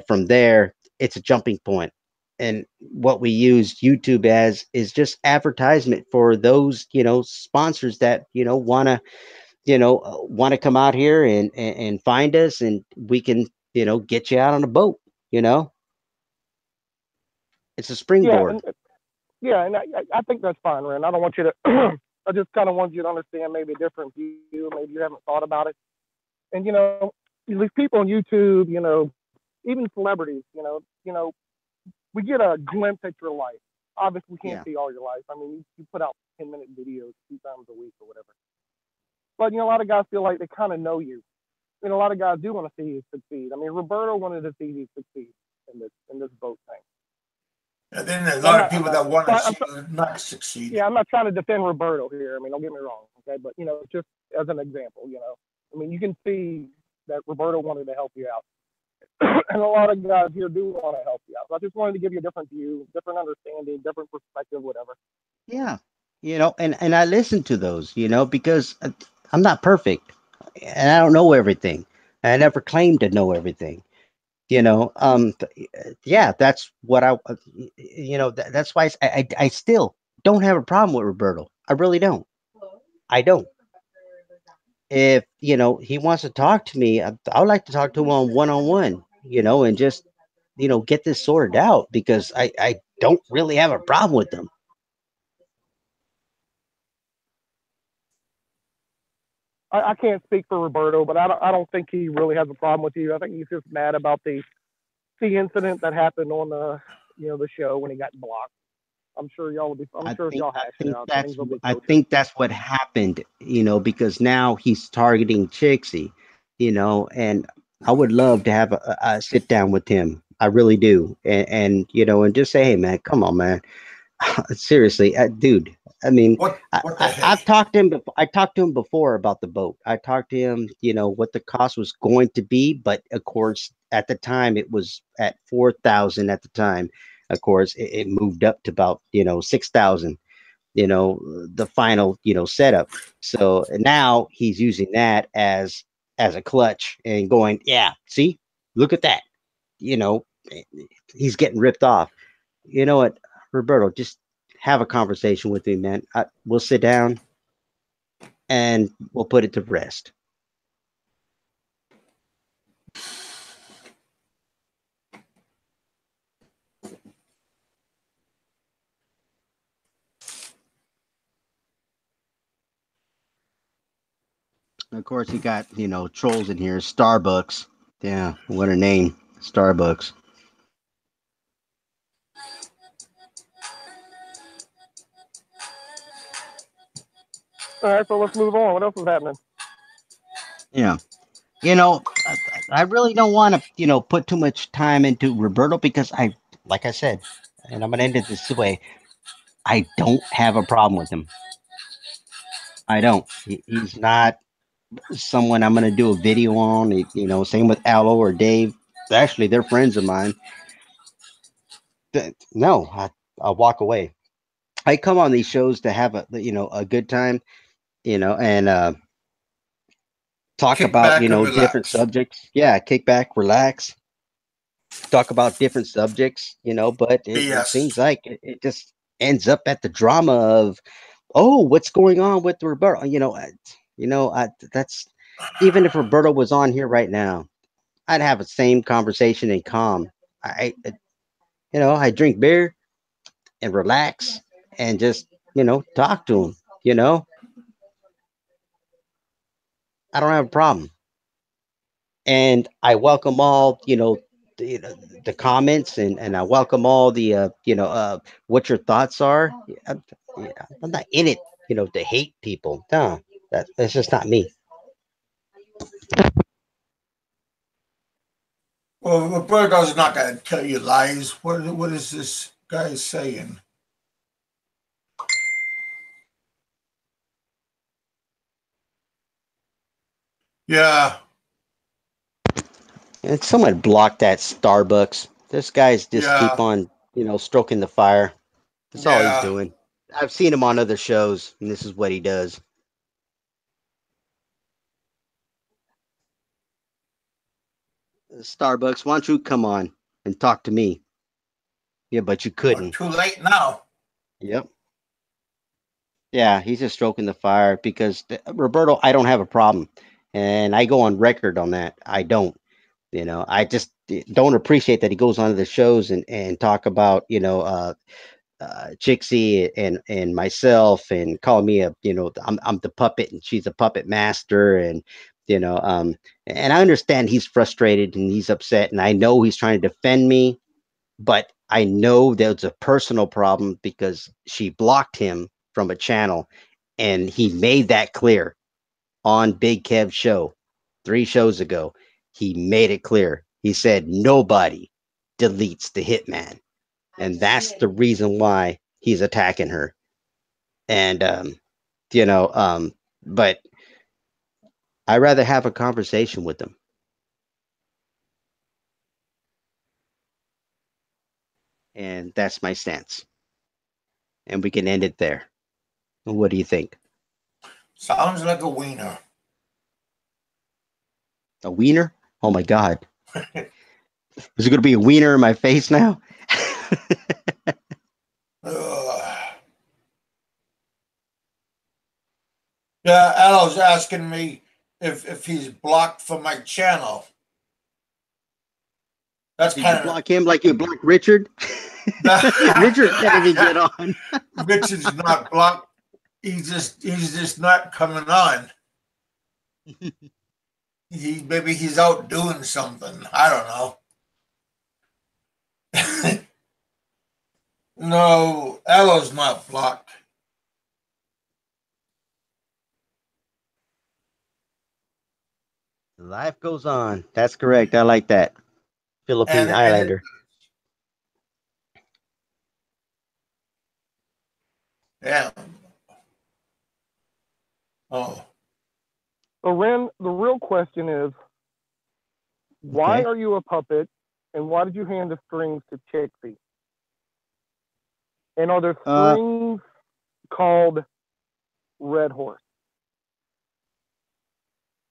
from there, it's a jumping point. And what we use YouTube as is just advertisement for those sponsors that want to come out here and find us, and we can get you out on a boat. You know, it's a Yeah, springboard. and I think that's fine, Ren. I don't want you to. I just kind of want you to understand maybe a different view. Maybe you haven't thought about it. And these people on YouTube, even celebrities, we get a glimpse at your life. Obviously, we can't Yeah, see all your life. I mean, you put out 10-minute videos 2 times a week or whatever. But a lot of guys feel like they kind of know you, and a lot of guys do want to see you succeed. I mean, Roberto wanted to see you succeed in this boat thing. And then there's a So I'm lot of not. people that want to I'm see you not succeed. yeah, I'm not trying to defend Roberto here. I mean, don't get me wrong, okay? But just as an example, I mean, you can see that Roberto wanted to help you out, and a lot of guys here do want to help you out. So I just wanted to give you a different view, different understanding, different perspective, whatever. yeah. And I listen to those, because I'm not perfect, and I don't know everything. I never claimed to know everything. Yeah, that's what that's why I still don't have a problem with Roberto. I really don't. I don't. If he wants to talk to me, I would like to talk to him on one, and just get this sorted out because I don't really have a problem with them. I can't speak for Roberto, but I don't think he really has a problem with you. I think he's just mad about the incident that happened on the show when he got blocked. I'm sure y'all will be. I'm sure if y'all hash it out, things will be I kosher. think that's what happened, because now he's targeting Chixie, and I would love to have a sit down with him. I really do, and just say, hey man, come on man, seriously, dude. I mean, What the I've heck? talked to him. I talked to him before about the boat. I talked to him, what the cost was going to be, but of course, at the time, it was at 4,000. At the time, of course, it moved up to about 6,000. The final setup. So now he's using that as a clutch and going, yeah, see, look at that. You know, he's getting ripped off. You know what, Roberto, just have a conversation with me, man. We'll sit down and we'll put it to rest. Of course, you got, trolls in here. Starbucks. Yeah, what a name. Starbucks. All right, so let's move on. What else is happening? Yeah. I really don't want to, put too much time into Roberto because like I said, and I'm going to end it this way. I don't have a problem with him. I don't. He's not someone I'm going to do a video on. Same with Aloe or Dave. Actually, they're friends of mine. No, I'll walk away. I come on these shows to have a good time, and talk Kick about, back and different relax. subjects. Yeah, kick back, relax, talk about different subjects, but it BS. seems like it just ends up at the drama of, oh, what's going on with Roberto? That's even if Roberto was on here right now, I'd have the same conversation and calm. I drink beer and relax and just, talk to him. You know, I don't have a problem. And I welcome all the comments, and I welcome all the what your thoughts are. Yeah, I'm not in it to hate people. No, that's just not me. Well, Roberto's not going to tell you lies. What is this guy saying? Yeah, And someone blocked that Starbucks. This guy's just keep yeah, on stroking the fire. That's all he's yeah. doing. I've seen him on other shows, and this is what he does. Starbucks, why don't you come on and talk to me? Yeah, but you Well, couldn't. too late now. Yep. Yeah, he's just stroking the fire because Roberto, I don't have a problem, and I go on record on that. I don't. I just don't appreciate that he goes on to the shows and talk about Chixie and myself and call me I'm the puppet and she's a puppet master, you know um and I understand he's frustrated and he's upset, and I know he's trying to defend me, but I know there's a personal problem because she blocked him from a channel, and he made that clear on Big Kev's show 3 shows ago. He made it clear. He said nobody deletes the hitman, and that's the reason why he's attacking her. And you know, but I rather have a conversation with them, and that's my stance. And we can end it there. What do you think? Sounds like a wiener. A wiener? Oh my God! Is it going to be a wiener in my face now? Yeah, Allo's asking me if he's blocked from my channel. That's Did you kind block him like you blocked Richard? of Richard can't even get on. Richard's not blocked. He's just not coming on. Maybe he's out doing something. I don't know. No, Allo's not blocked. Life goes on. That's correct. I like that. Philippine And Islander. yeah. Oh. So, Ren, the real question is, why Okay. are you a puppet, and why did you hand the strings to Chixie? And are there strings called Red Horse?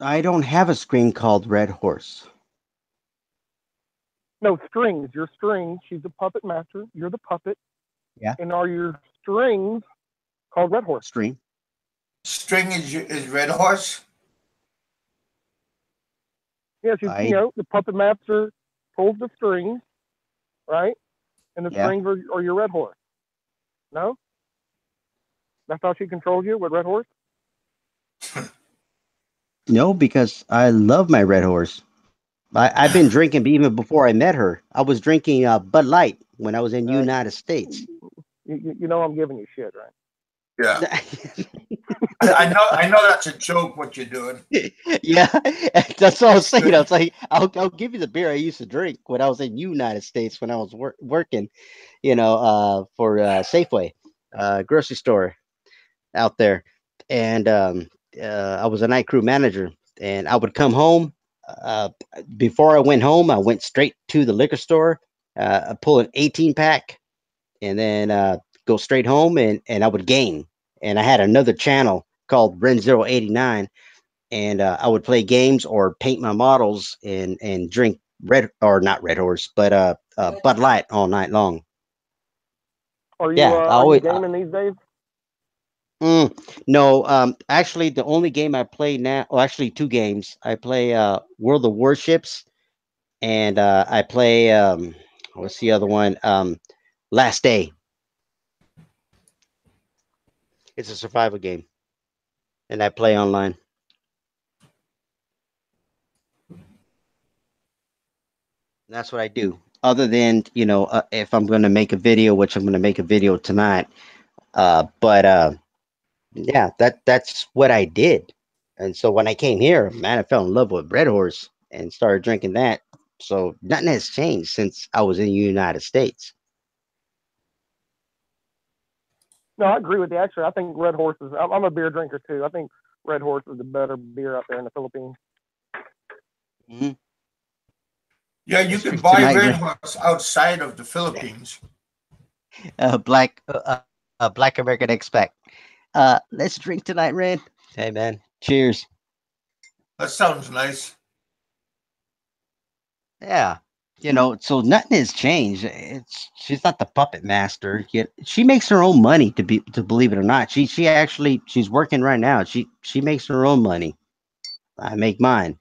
I don't have a screen called Red Horse. No, strings. Your strings. She's the puppet master. You're the puppet. Yeah. And are your strings called Red Horse? String. String is Red Horse? Yeah, she's, the puppet master pulls the strings, right? And the strings are your Red Horse. No? That's how she controls you with Red Horse? No, because I love my Red Horse. I've been drinking even before I met her. I was drinking Bud Light when I was in United States. You know I'm giving you shit, right? Yeah. I know that's a joke what you're doing. Yeah, that's what I was saying. I was like, I'll give you the beer I used to drink when I was in United States when I was working, for Safeway, grocery store out there, and I was a night crew manager, and I would come home. Uh, Before I went home, I went straight to the liquor store, pull an 18 pack, and then go straight home, and I would game. And I had another channel called Ren 089, and I would play games or paint my models and drink red or not Red Horse, but Bud Light all night long. Are you Yeah, I are you always. gaming these days? No, actually, the only game I play now, well, actually, two games. I play World of Warships, and I play what's the other one? Last Day. It's a survival game, and I play online. That's what I do. Other than if I'm going to make a video, which I'm going to make a video tonight. But yeah, that's what I did. And so when I came here, man, I fell in love with Red Horse and started drinking that. So nothing has changed since I was in the United States. No, I agree with you. Actually, I think Red Horse is. I'm a beer drinker too. I think Red Horse is the better beer out there in the Philippines. Mm-hmm. Yeah, you can buy Red Horse outside of the Philippines. Black American Expat. Let's drink tonight, Red. Hey, man. Cheers. That sounds nice. Yeah. So nothing has changed. She's not the puppet master yet. She makes her own money to believe it or not. She's working right now. She makes her own money. I make mine.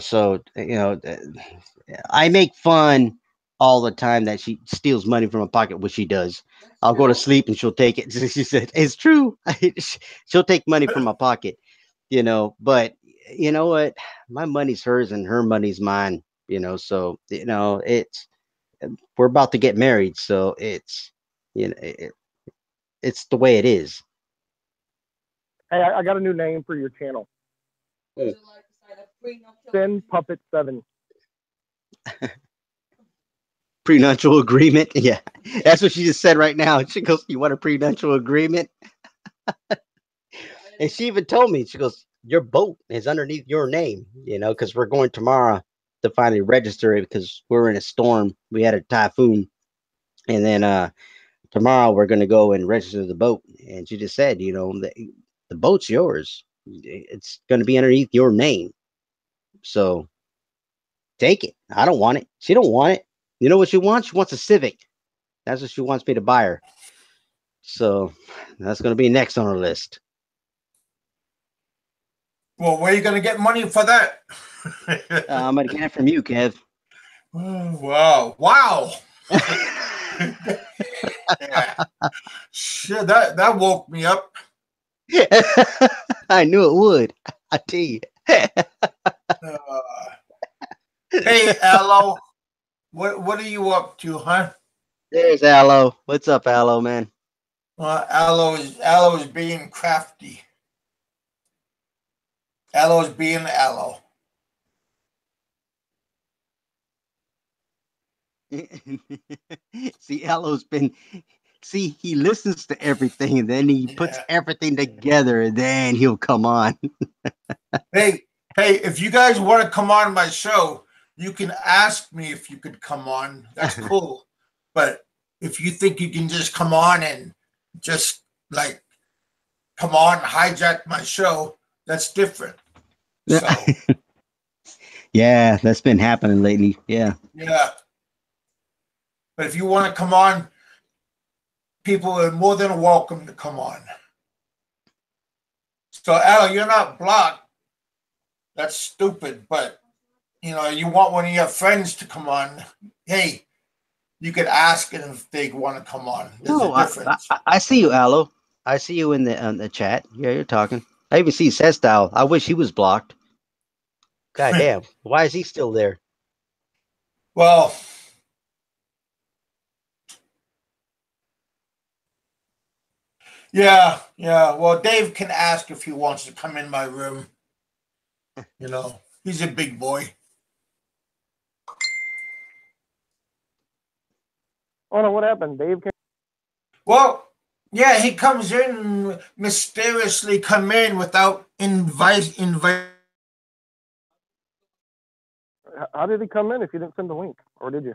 So I make fun all the time that she steals money from my pocket, which she does. I'll go to sleep and she'll take it. She said, "It's true." She'll take money from my pocket, but you know what? My money's hers and her money's mine, so it's we're about to get married, so it's it's the way it is. Hey, I got a new name for your channel. Sin Puppet 7. Prenuptial agreement. Yeah, that's what she just said right now. She goes, "You want a prenuptial agreement?" And she even told me, she goes, "Your boat is underneath your name, because we're going tomorrow to finally register it because we're in a storm. We had a typhoon, and then tomorrow we're going to go and register the boat." And she just said, the boat's yours. It's going to be underneath your name. So Take it. I don't want it. She don't want it. You know what she wants? She wants a Civic. That's what she wants me to buy her. So that's going to be next on her list. Well, where are you going to get money for that? I'm going to get it from you, Kev. Oh, wow. Wow. Yeah. Shit, that woke me up. I knew it would. I tell you. Uh, hey, Aloe, what are you up to, huh? There's Aloe. What's up, Aloe, man? Well, Aloe is being crafty. Aloe is being Aloe. See, Aloe's been. See, he listens to everything and then he puts Yeah. everything together and then he'll come on. Hey, if you guys want to come on my show, you can ask me if you could come on. That's cool. But if you think you can just come on and just like come on, hijack my show, that's different. So Yeah, that's been happening lately. Yeah. yeah. But if you want to come on, people are more than welcome to come on. So Al, you're not blocked. That's stupid, but you know, you want one of your friends to come on. Hey, you could ask them if they want to come on. There's No, a difference. I see you, Aloe. I see you in the chat. Yeah, you're talking. I even see Sestyle. I wish he was blocked. God damn. Why is he still there? Well, yeah. Well, Dave can ask if he wants to come in my room. You know, he's a big boy. Oh no, what happened? Dave came. Well, yeah, he comes in mysteriously, come in without invite. How did he come in if you didn't send the link, or did you?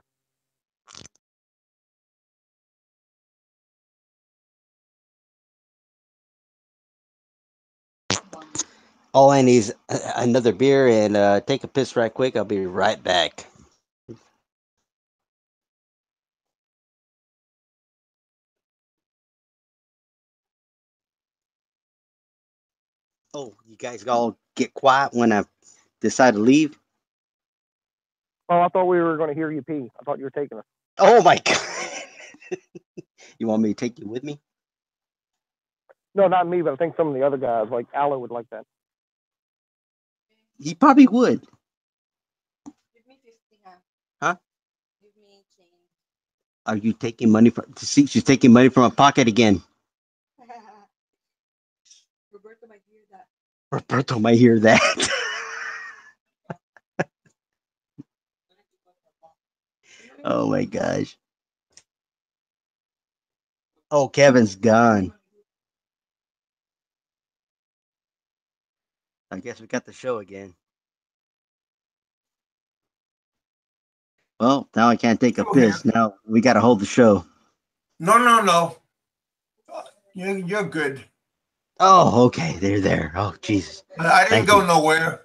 All I need is another beer and take a piss right quick. I'll be right back. Oh, you guys all get quiet when I decide to leave? Oh, I thought we were going to hear you pee. I thought you were taking us. Oh my God. You want me to take you with me? No, not me, but I think some of the other guys, like Alan, would like that. He probably would. Huh? Are you taking money from? See, she's taking money from her pocket again. Roberto might hear that. Oh my gosh. Oh, Kevin's gone. I guess we got the show again. Well, now I can't take a piss. Now we got to hold the show. No. You're good. Oh, okay. They're there. Oh, Jesus. I didn't Thank go you. nowhere.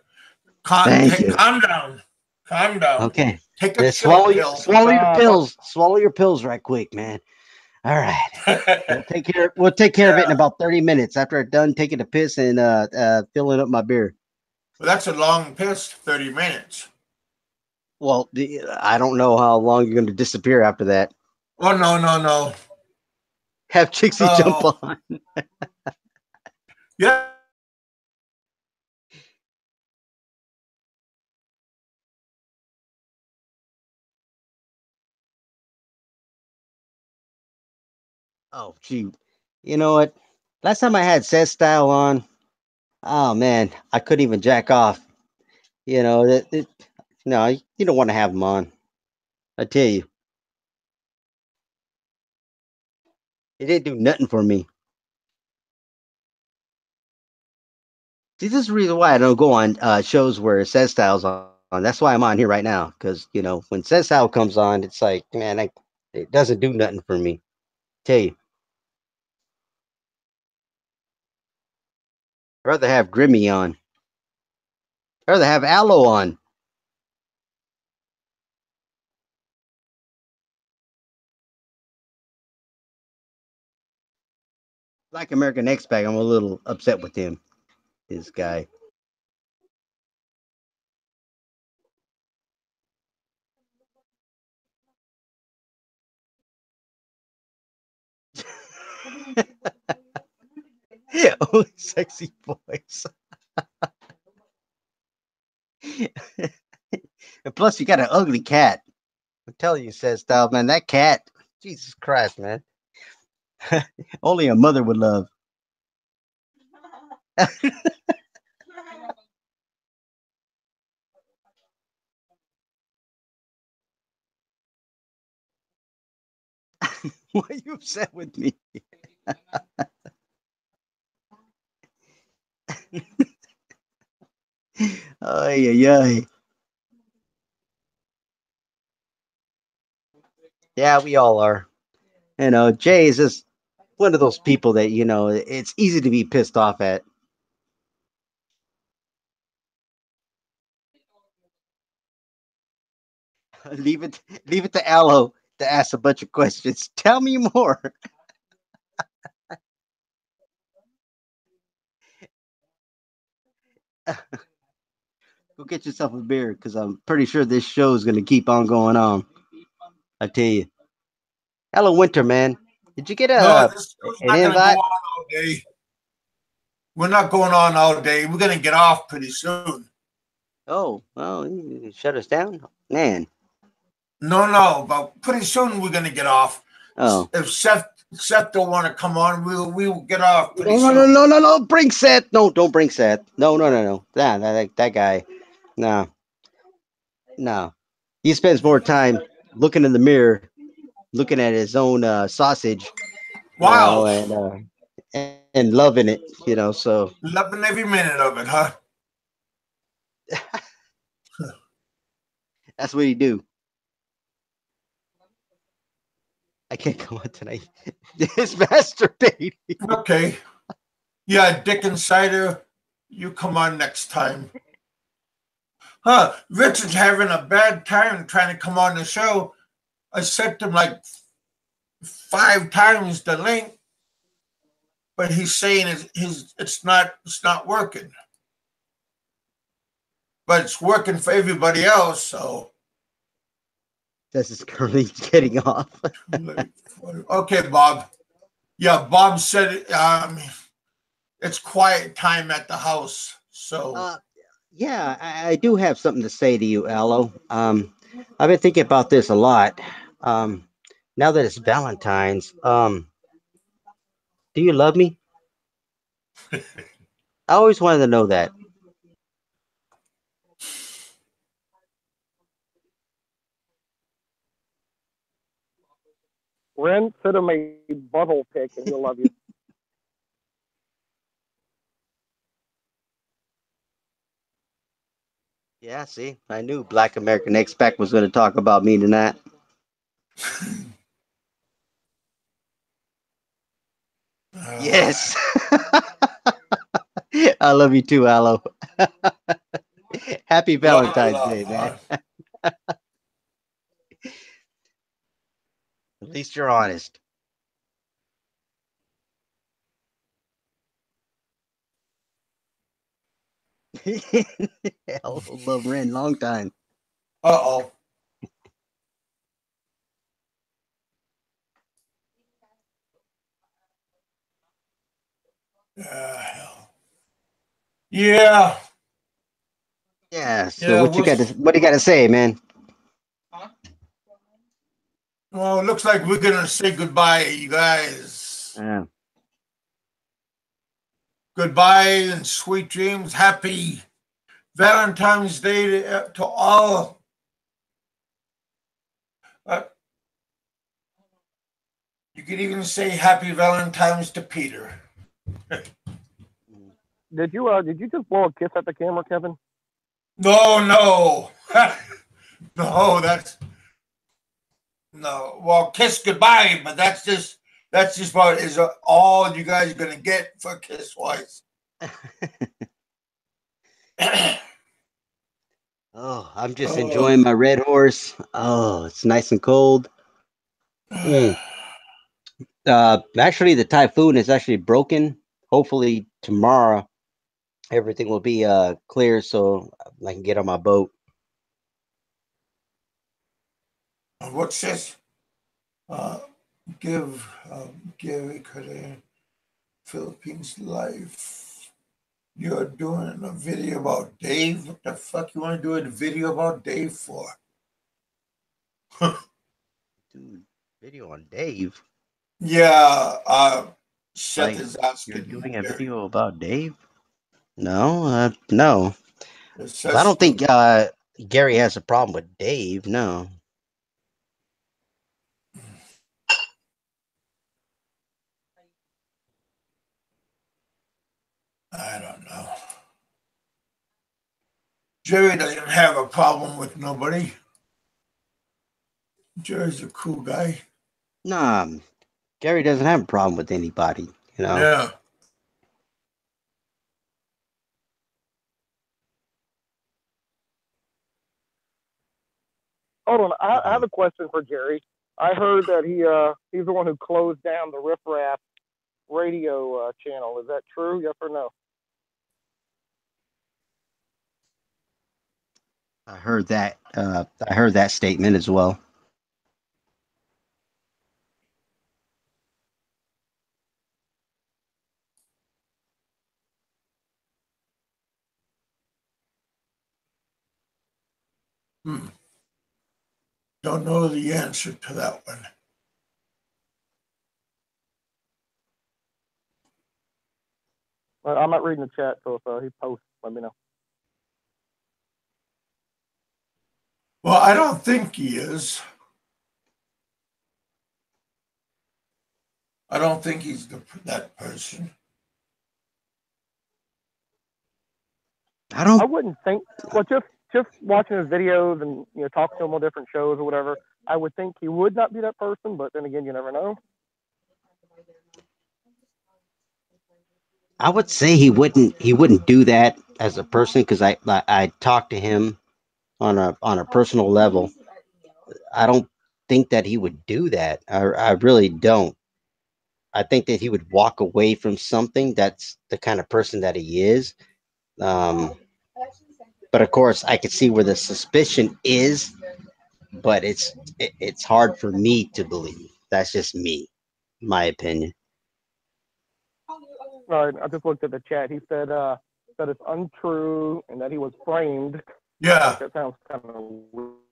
Thank you. Calm down. Calm down. Okay. Take a Yeah, chill pill. swallow your pills. Swallow your pills right quick, man. All right. We'll take care of it in about 30 minutes after I'm done taking a piss and filling up my beer. Well, that's a long piss, 30 minutes. Well, I don't know how long you're going to disappear after that. Oh, no. Have Trixie jump on. Yeah. Oh, gee. You know what? Last time I had Set Style on, oh man, I couldn't even jack off. You know, no, you don't want to have him on. I tell you, he didn't do nothing for me. See, this is the reason why I don't go on shows where Set Style's on. That's why I'm on here right now. Because, you know, when Set Style comes on, it's like, man, it doesn't do nothing for me. Tell you. I'd rather have Grimmy on. I'd rather have Aloe on. Black American Expat, I'm a little upset with him. This guy. Only sexy boys. And plus, you got an ugly cat. I'm telling you, says Style, man, that cat. Jesus Christ, man. Only a mother would love. Why are you upset with me? Ay, ay, ay. Yeah, we all are. Jay is just one of those people that, it's easy to be pissed off at. Leave it to Aloe to ask a bunch of questions. Tell me more. Go get yourself a beer because I'm pretty sure this show is going to keep on going on. I tell you. Hello, Winter, man. Did you get No, this show's an not going to go invite? on all day. We're not going on all day. We're going to get off pretty soon. Oh, well, you shut us down? Man. No, but pretty soon we're going to get off. Oh. If Seth don't want to come on, we'll get off pretty No, soon. no. Bring Seth. No, don't bring Seth. No. That guy. No. He spends more time looking in the mirror, looking at his own sausage, Wow. and loving it, so. Loving every minute of it, huh? That's what he do. I can't come on tonight. It's masturbating. Okay. Yeah, Dick and Cider, you come on next time. Huh, Richard's having a bad time trying to come on the show. I sent him like 5 times the link, but he's saying it's not working. But it's working for everybody else, so. This is currently getting off. Okay, Bob. Yeah, Bob said it's quiet time at the house, so. Yeah, I do have something to say to you, Aloe. I've been thinking about this a lot. Now that it's Valentine's, do you love me? I always wanted to know that. Ren, send him a butthole pic and he'll love you. Yeah, see, I knew Black American Expat was going to talk about me tonight. Yes. I love you too, Aloe. Happy Valentine's Day, man. At least you're honest. Aloe love Ren long time. Uh-oh. Yeah. Yeah. So Yeah, what do you got to say, man? Well, it looks like we're gonna say goodbye, you guys. Goodbye and sweet dreams. Happy Valentine's Day to all. You could even say Happy Valentine's to Peter. Did you just blow a kiss at the camera, Kevin? No. No, no. Well, kiss goodbye, but that's just what is all you guys are gonna get for kiss wise. Oh, I'm just enjoying my red horse. Oh, it's nice and cold. Actually, the typhoon is actually broken. Hopefully tomorrow everything will be clear so I can get on my boat. What's this? Give Gary Carter Philippines life. You're doing a video about Dave? What the fuck you want to do a video about Dave for? Dude, video on Dave. Yeah, Seth Like, is you're asking doing a Gary. video about Dave? No, no. I Seth's don't think Gary has a problem with Dave. No. I don't know. Jerry doesn't have a problem with nobody. Jerry's a cool guy. Nah, Gary doesn't have a problem with anybody. You know. Yeah. Hold on, I have a question for Jerry. I heard that he's the one who closed down the Riff Raff radio channel. Is that true? Yes or no? I heard that. I heard that statement as well. Don't know the answer to that one. I'm not reading the chat, so if he posts, let me know. Well, I don't think he is. I don't think he's that person. I wouldn't think. Well, just watching his videos and talking to him on different shows or whatever, I would think he would not be that person. But then again, you never know. I would say he wouldn't do that as a person because I talked to him on a personal level. I don't think that he would do that. I really don't. I think that he would walk away from something. That's the kind of person that he is. Um, but of course, I could see where the suspicion is, but it's hard for me to believe. That's just me, my opinion. All right, I just looked at the chat. He said that it's untrue and that he was framed. Yeah. That sounds kind of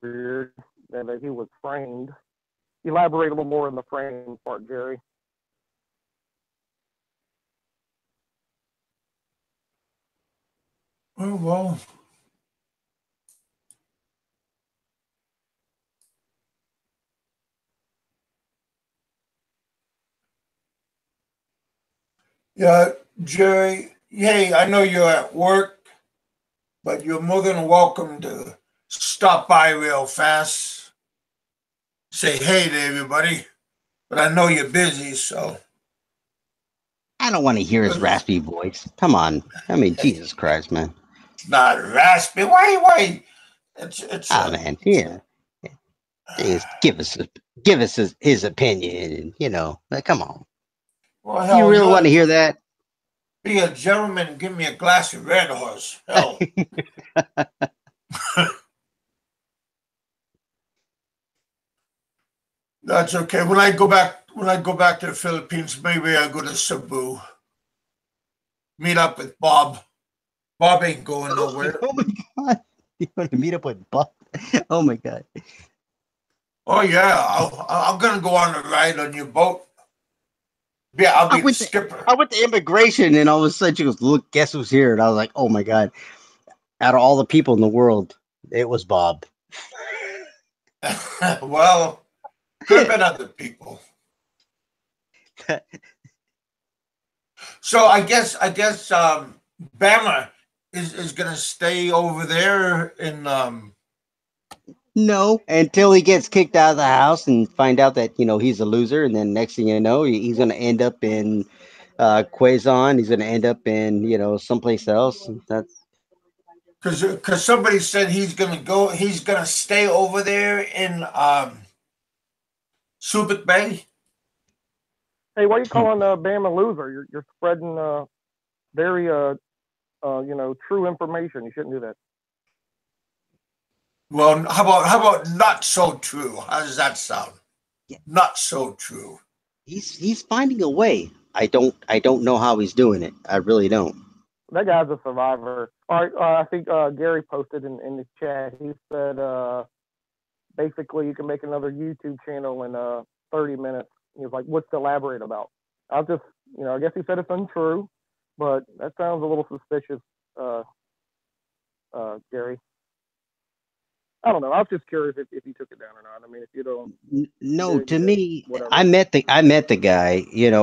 weird. That he was framed. Elaborate a little more on the frame part, Jerry. Oh, well. Yeah, Jerry, hey, I know you're at work, but you're more than welcome to stop by real fast. Say hey to everybody. But I know you're busy, so. I don't want to hear his raspy voice. Come on. I mean, Jesus Christ, man. It's not raspy. Wait. It's man, yeah. Give us his opinion, like, come on. Well, hell, you really want to hear that? Be a gentleman and give me a glass of Red Horse. Hell. That's okay. When I go back to the Philippines, maybe I'll go to Cebu. Meet up with Bob. Bob ain't going nowhere. Oh my God. You want to meet up with Bob? Oh my God. Oh yeah, I'm gonna go on a ride on your boat. Yeah, I'll be the skipper. I went to immigration, and all of a sudden she goes, "Look, guess who's here?" And I was like, "Oh my God!" Out of all the people in the world, it was Bob. Well, could have been other people. So I guess Bama is gonna stay over there in No, until he gets kicked out of the house and find out that he's a loser, and then next thing you know, he's going to end up in Quezon. He's going to end up in someplace else. That's because somebody said he's gonna stay over there in Subic Bay. Hey, why are you calling Bama loser? You're spreading very true information. You shouldn't do that. Well, how about not so true? How does that sound? Yeah, Not so true. he's finding a way. I don't know how he's doing it. I really don't. That guy's a survivor. All right, I think Gary posted in the chat. He said basically you can make another YouTube channel in 30 minutes. He was like, "What's to elaborate about?" I'll just, I guess he said it's untrue, but that sounds a little suspicious, uh, Gary. I don't know. I was just curious if you took it down or not. I mean, if you don't, No, did, to you did. me, Whatever. I met the guy, and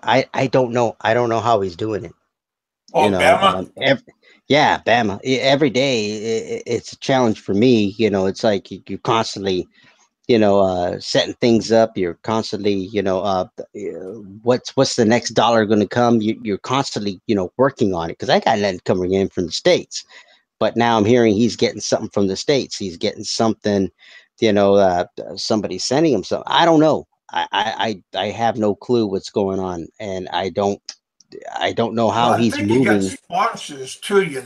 I don't know. I don't know how he's doing it. You Oh, know, Bama. yeah, Bama. Every day, it's a challenge for me. It's like you constantly, setting things up. You're constantly, what's the next dollar going to come? You're constantly, working on it because I got nothing coming in from the States. But now I'm hearing he's getting something from the States. He's getting something, somebody's sending him something. I don't know. I have no clue what's going on, and I don't know Well, how I he's think he got moving. sponsors too.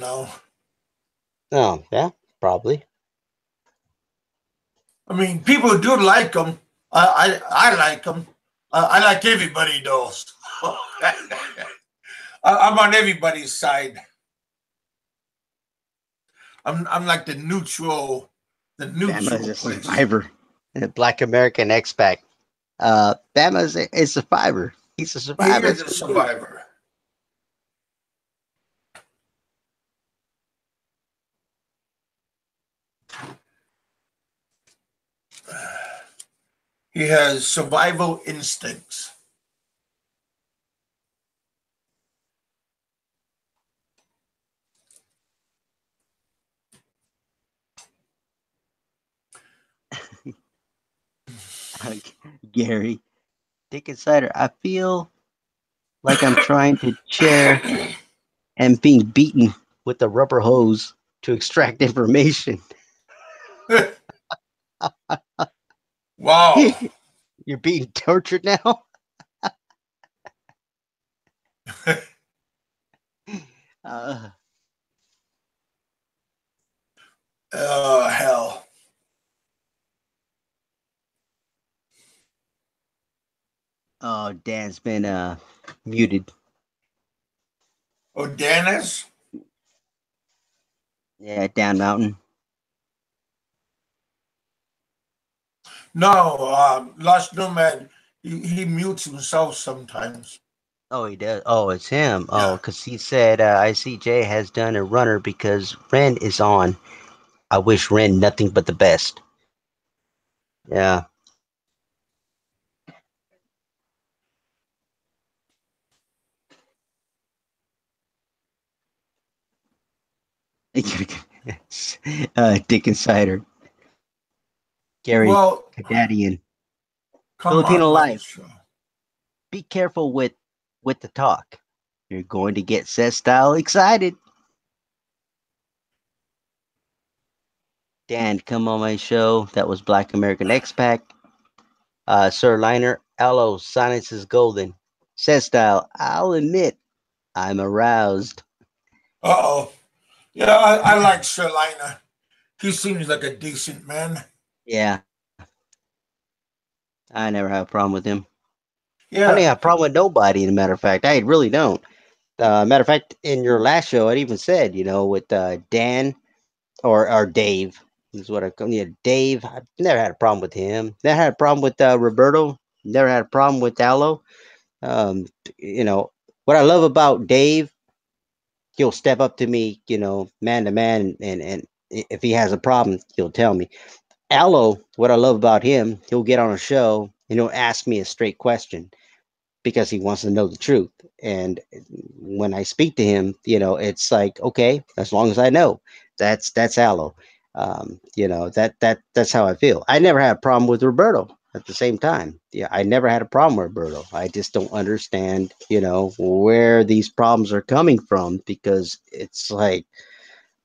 Oh, yeah, probably. I mean, people do like him. I like him. I like everybody does. I'm on everybody's side. I'm like the Bama is neutral a place. survivor. A Black American expat. Bama is a survivor. He's a He survivor. is That's a what he is. survivor. He has survival instincts. Gary, Dick Insider. I feel like I'm trying to chair and being beaten with a rubber hose to extract information. Wow. You're being tortured now? Uh, Oh, hell. oh, Dan's been muted. Oh, Dennis? Yeah, down mountain. No, Lost Nomad, he mutes himself sometimes. Oh, he does. Oh, it's him. Oh, Yeah. because he said ICJ has done a runner because Ren is on. I wish Ren nothing but the best. Yeah. Dick Insider, Gary Well, Kadadian, come Filipino on the Life. show. Be careful with the talk. You're going to get set style excited. Dan, come on my show. That was Black American Expat. Sir Liner, Aloe, silence is golden. Set style, I'll admit, I'm aroused. Uh-oh. Yeah, I like Sherlina. He seems like a decent man. Yeah, I never have a problem with him. I don't Yeah. have a problem with nobody, as a matter of fact. I really don't. Matter of fact, in your last show, I even said, with Dan or Dave, is what I call Dave. I've never had a problem with him. Never had a problem with Roberto. Never had a problem with Aloe. Um, you know, what I love about Dave, he'll step up to me, man to man, and if he has a problem, he'll tell me. Aloe, what I love about him, he'll get on a show and he'll ask me a straight question because he wants to know the truth. And when I speak to him, it's like, okay, as long as I know, that's Aloe. That's how I feel. I never had a problem with Roberto at the same time. Yeah, I never had a problem with Roberto. I just don't understand, where these problems are coming from because it's like,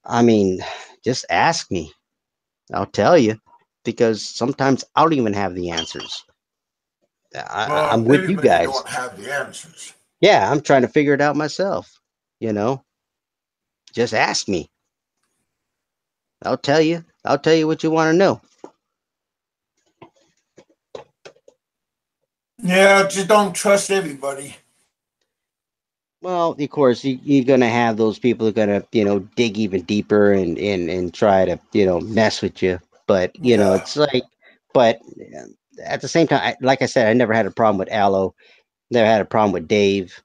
I mean, just ask me. I'll tell you because sometimes I don't even have the answers. I'm with you Everybody guys. don't have the answers. Yeah, I'm trying to figure it out myself. You know, just ask me. I'll tell you. I'll tell you what you want to know. Yeah, just don't trust everybody. Well, of course, you're gonna have those people who are gonna, dig even deeper and try to, mess with you. But Yeah. it's like, but at the same time, like I said, I never had a problem with Aloe. Never had a problem with Dave.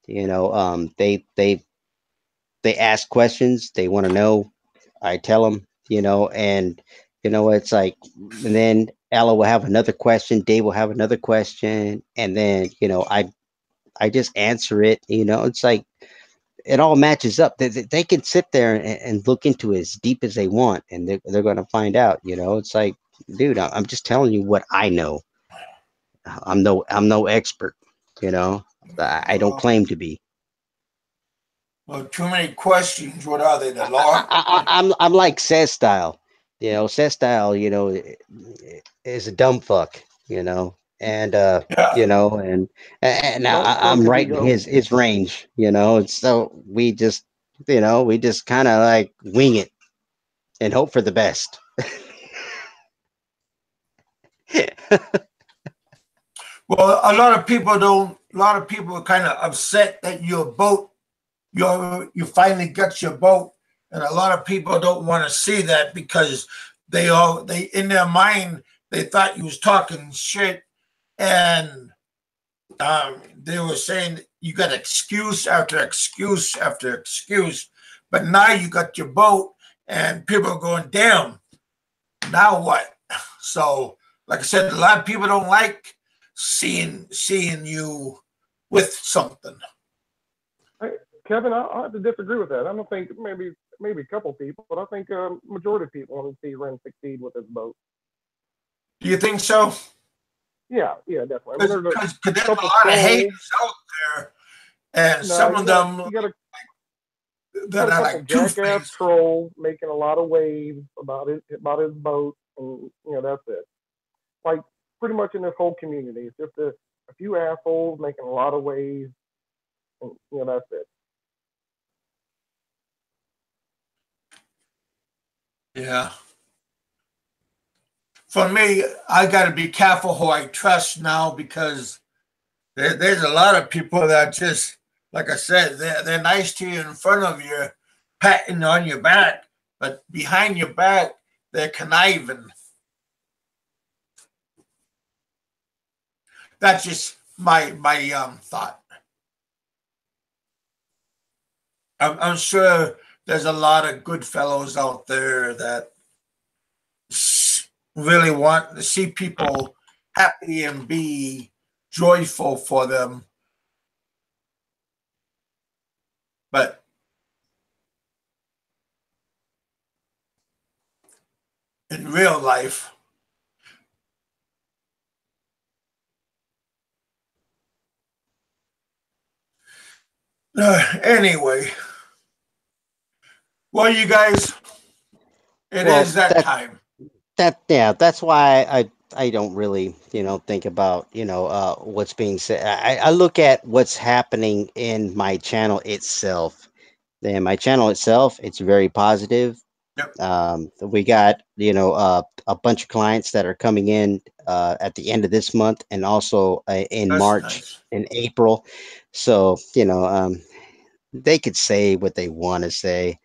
They ask questions. They want to know. I tell them, and it's like, and then Aloe will have another question. Dave will have another question, and then I just answer it. It's like it all matches up. They can sit there and look into it as deep as they want, and they're going to find out. It's like, dude, I'm just telling you what I know. I'm no expert. You know, I don't Well, claim to be. too many questions. What are they? The I, law? I'm like Says style. Says style. Is a dumb fuck. And Yeah. and Don't stroke I'm his right in ego. his range. And so we just kind of like wing it and hope for the best. Well, a lot of people don't. A lot of people are kind of upset that your boat, you finally got your boat, and a lot of people don't want to see that because they in their mind they thought you was talking shit, and they were saying you got excuse after excuse after excuse, but now you got your boat, and people are going, damn, now what? So, like I said, a lot of people don't like seeing you with something. Hey, Kevin, I have to disagree with that. I don't think maybe a couple people, but I think majority of people want to see Ren succeed with his boat. Do you think so? Yeah, definitely. I mean, there's Because a there's a couple lot of haters trolls. out there, and No, some of them you got that a are couple like two jackass faced. trolls making a lot of waves about his boat, and that's it. Like pretty much in this whole community, it's just a few assholes making a lot of waves, and that's it. Yeah. For me, I got to be careful who I trust now because there's a lot of people that just, like I said, they're nice to you in front of you, patting on your back, but behind your back, they're conniving. That's just my thought. I'm sure there's a lot of good fellows out there that really want to see people happy and be joyful for them. But in real life, anyway, well, you guys, it Well, is that time. yeah, that's why I don't really think about what's being said. I look at what's happening in my channel itself. And my channel itself, it's very positive. Yep, We got a bunch of clients that are coming in at the end of this month and also in that's March nice. and April. So they could say what they want to say.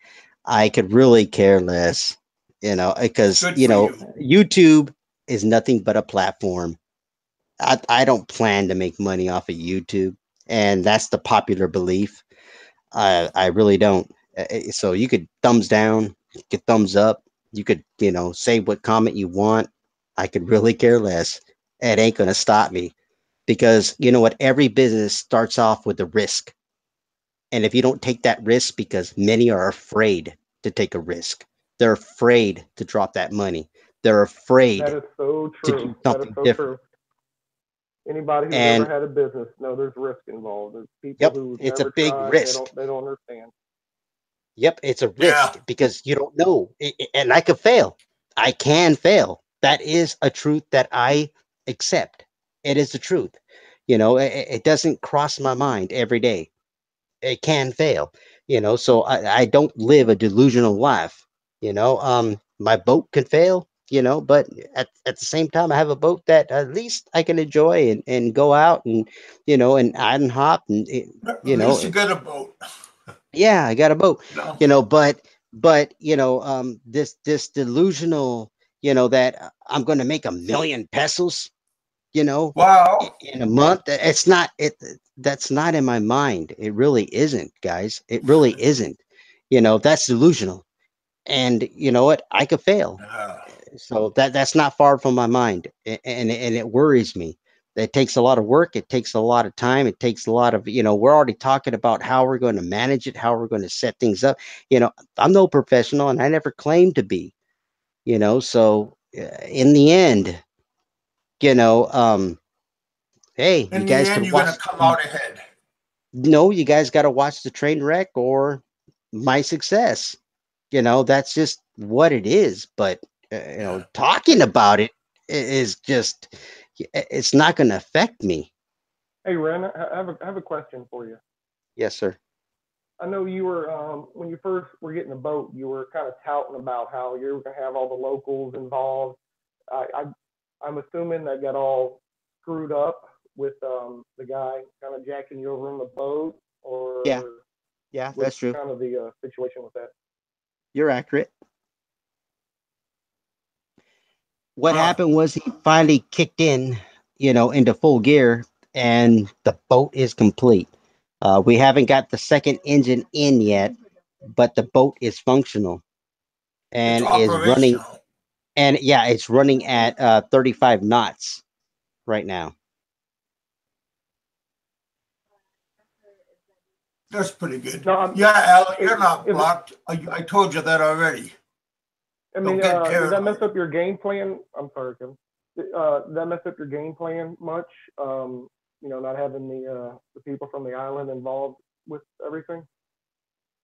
I could really care less, because Good for you. YouTube is nothing but a platform. I don't plan to make money off of YouTube, and that's the popular belief. I really don't. So you could thumbs down, you could thumbs up, you could say what comment you want. I could really care less. It ain't gonna stop me because you know what? Every business starts off with a risk, and if you don't take that risk, because many are afraid to take a risk, they're afraid to drop that money. They're That afraid is so to true. do That is something so different. true. Anybody who's ever And had a business know there's risk involved. There's people yep, who've it's a never big tried. They risk. don't understand. Yep, it's a Yeah, risk because you don't know. And I could fail. I can fail. That is a truth that I accept. It is the truth. It doesn't cross my mind every day. It can fail, so I don't live a delusional life. My boat can fail, but at the same time I have a boat that at least I can enjoy and go out and and island hop and At least you got a boat. yeah, I got a boat, No. but this delusional, that I'm going to make 1 million pesos, Wow. in a month. It's not it. That's not in my mind. It really isn't, guys. It really isn't. That's delusional. And you know what? I could fail. Uh, So that's not far from my mind, and it worries me. It takes a lot of work. It takes a lot of time. It takes a lot of, we're already talking about how we're going to manage it, how we're going to set things up. I'm no professional, and I never claimed to be. So in the end, you know, um, hey, you in the guys end, can you're going watch. to come out ahead. No, you guys got to watch the train wreck or my success. That's just what it is. But Yeah. talking about it is just, it's not going to affect me. Hey, Ren, I have a question for you. Yes, sir. I know you were when you first were getting a boat, you were kind of touting about how you were going to have all the locals involved. I'm assuming that got all screwed up with the guy kind of jacking you over on the boat, Yeah, or yeah, what's that's true. kind of the situation with that? You're accurate. What Huh. happened was he finally kicked in, into full gear, and the boat is complete. We haven't got the second engine in yet, but the boat is functional It's and is running. operational. And yeah, it's running at 35 knots right now. That's pretty good. No, Yeah, Al, is, you're not is blocked. I told you that already. I Don't mean, get did that mess paranoid. up your game plan? I'm sorry, Kim. Did that mess up your game plan much? Not having the people from the island involved with everything.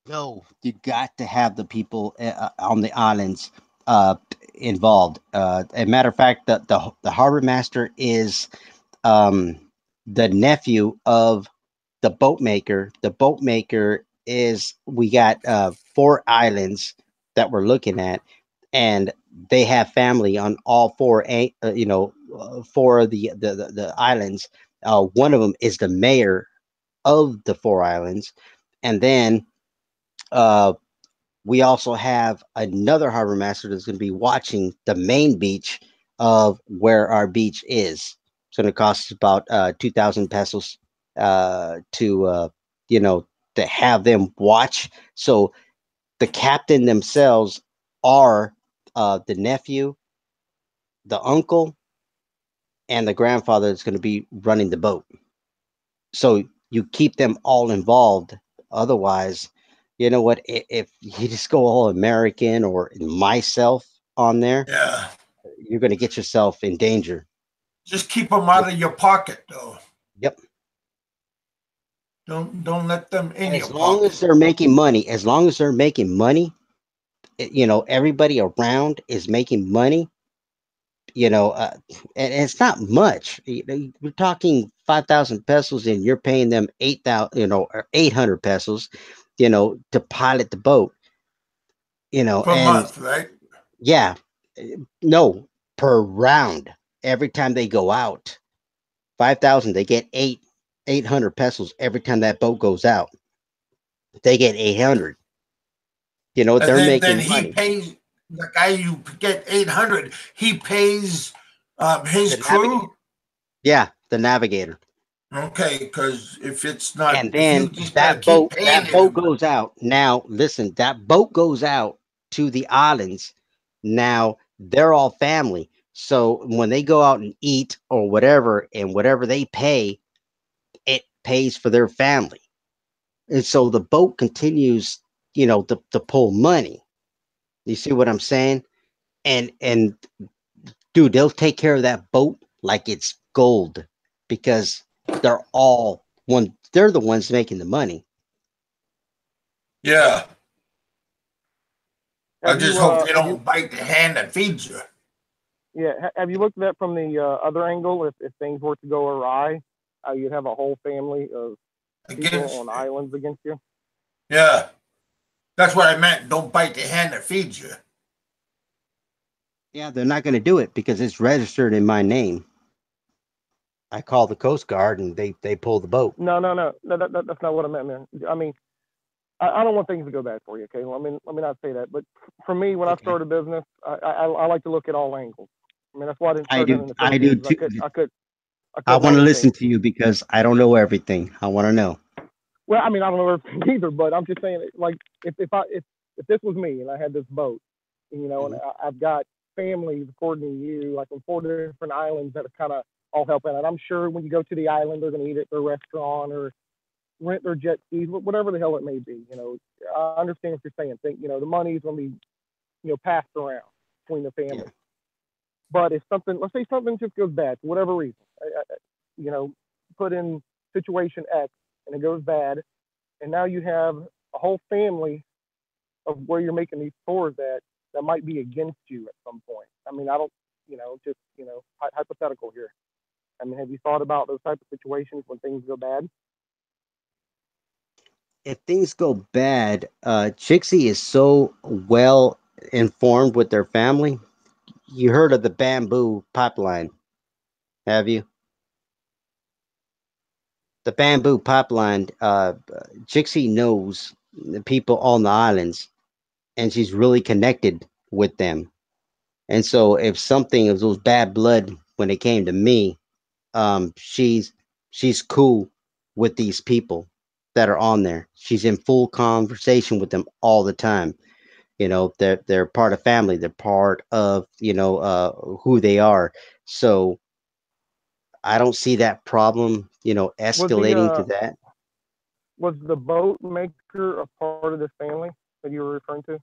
No, you got to have the people on the islands uh, involved. A matter of fact, the harbor master is um, the nephew of the boat maker. The boat maker is, we got 4 islands that we're looking at, and they have family on all four. 4 of the islands. One of them is the mayor of the 4 islands, and then uh, we also have another harbor master that's going to be watching the main beach of where our beach is. It's going to cost us about 2,000 pesos you know, to have them watch. So the captain themselves are the nephew, the uncle, and the grandfather that's going to be running the boat. So you keep them all involved. Otherwise, you know what? If you just go all American or myself on there, Yeah. you're going to get yourself in danger. Just keep them out of your pocket, though. Yep. Don't let them in your As long pocket. as they're making money, everybody around is making money. you know, uh, and it's not much. We're talking 5,000 pesos, and you're paying them 8,000, or 800 pesos, to pilot the boat. Per And month, right? yeah, no, per round. Every time they go out, 5,000, they get 800 pesos every time that boat goes out. They get 800. And They're then making he money. pays the guy you get 800. He pays his The navigator, crew. yeah, the navigator. Okay, because if it's not, And if you then just got to that keep boat paying that boat him. goes out. Now, listen, that boat goes out to the islands. Now they're all family. So when they go out and eat or whatever, and whatever they pay, it pays for their family. And so the boat continues, to pull money. You see what I'm saying? And dude, they'll take care of that boat like it's gold, because they're the ones making the money. Yeah. I Have just you hope they have you don't bite the hand that feeds you. Yeah. Have you looked at that from the other angle? If things were to go awry, you'd have a whole family of people Against, on islands against you. yeah, that's what I meant. Don't bite the hand that feeds you. Yeah, they're not going to do it because it's registered in my name. I call the Coast Guard and they pull the boat. No. That's not what I meant, man. I mean, I don't want things to go bad for you. Okay, let me not say that. But for me, when I Okay. start a business, I like to look at all angles. I mean, that's why I didn't I start it do. in the I do Philippines. too. I I couldn't want to handle listen things. to you because I don't know everything. I want to know. Well, I mean, I don't know everything either, but I'm just saying, like, if this was me and I had this boat, and Mhm. I've got families, according to you, like on 4 different islands that are kind of all helping out. I'm sure when you go to the island, they're going to eat at their restaurant or rent their jet skis, whatever the hell it may be. I understand what you're saying. Think, the money's going to be, passed around between the Yeah. families. But if something, let's say something just goes bad for whatever reason, you know, put in situation X and it goes bad, and now you have a whole family of where you're making these stores that might be against you at some point. I mean, I don't, just hypothetical here. I mean, have you thought about those type of situations when things go bad? If things go bad, Chixie is so well informed with their family. You heard of the bamboo pipeline, have you? The bamboo pipeline, Chixie knows the people on the islands and she's really connected with them. And so if something of those bad blood when it came to me, she's cool with these people that are on there. She's in full conversation with them all the time. They're part of family. They're part of who they are. So I don't see that problem, Was the escalating to that. boat maker a part of this family that you were referring to?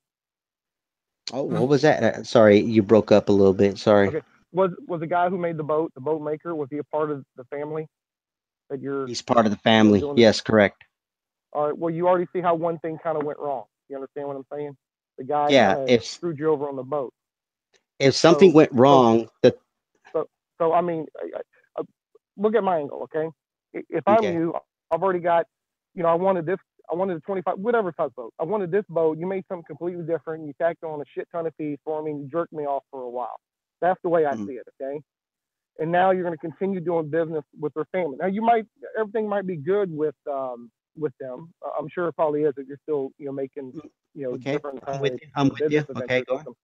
Oh, what was that? Sorry, you broke up a little bit. Sorry. Okay. Was the guy who made the boat maker, was he a part of the family that you're He's part of the family. doing this? Yes, correct. All right. Well, you already see how one thing kind of went wrong. You understand what I'm saying? The guy Yeah, kind of if screwed you over on the boat. if something So went so wrong, that so I mean, look at my angle, okay? If I'm okay. you, I've already got, I wanted this, I wanted a 25, whatever size boat. I wanted this boat. You made something completely different. You tacked on a shit ton of fees for me. And you jerked me off for a while. That's the way I Mhm. see it, okay? And now you're going to continue doing business with their family. Now everything might be good with them. I'm sure it probably is if you're still making Okay, different I'm with types you. I'm of with you. business Okay, adventures go with on. them.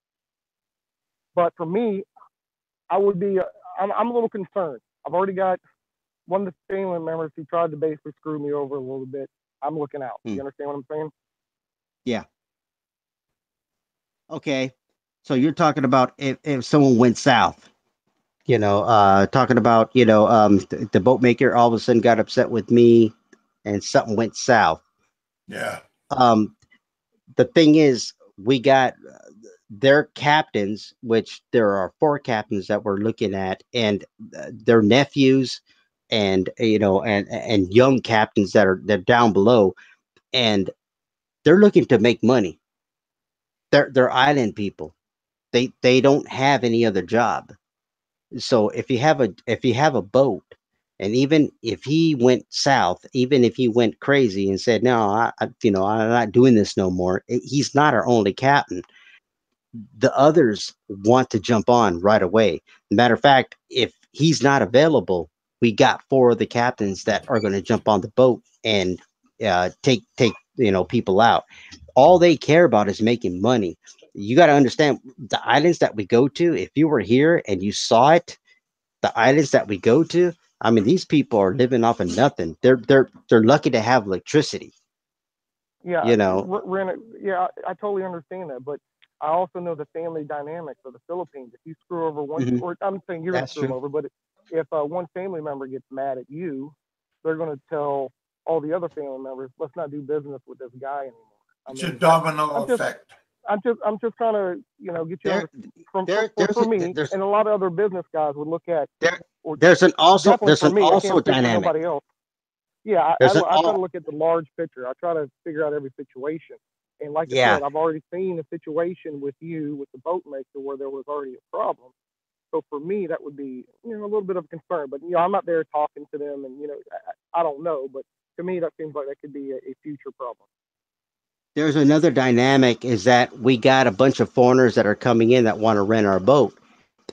But for me, I would be I'm a little concerned. I've already got one of the family members who tried to basically screw me over a little bit. I'm looking out. Hmm. You understand what I'm saying? Yeah. Okay. So you're talking about if someone went south, talking about, the boat maker all of a sudden got upset with me and something went south. Yeah. Um, the thing is, we got their captains, which there are four captains that we're looking at, and their nephews, and and young captains they're down below, and they're looking to make money. They're island people. They don't have any other job. So if you have a boat, and even if he went south, even if he went crazy and said, no, I'm not doing this no more, he's not our only captain. The others want to jump on right away. Matter of fact, if he's not available, we got four of the captains that are going to jump on the boat and take people out. All they care about is making money. You got to understand the islands that we go to. If you were here and you saw it, the islands that we go to, I mean, these people are living off of nothing. They're lucky to have electricity. Yeah, You know, yeah, I totally understand that, but I also know the family dynamics of the Philippines. If you screw over one, hmm or I'm saying you're going to that's screw them true. over, but if one family member gets mad at you, they're going to tell all the other family members, let's not do business with this guy anymore. I It's a mean, domino I'm just effect. I'm just trying to get you There, under from there, for me, there's and a lot of other business guys would look at, there, or definitely there's for an me, I also can't speak for dynamic. nobody else. Yeah, There's an I try to all look at the large picture. I try to figure out every situation. And like I yeah. said, I've already seen a situation with you with the boat maker where there was already a problem. So for me, that would be, a little bit of a concern. But I'm not there talking to them, and I don't know. But to me, that seems like that could be a future problem. There's another dynamic is that we got a bunch of foreigners that are coming in that want to rent our boat.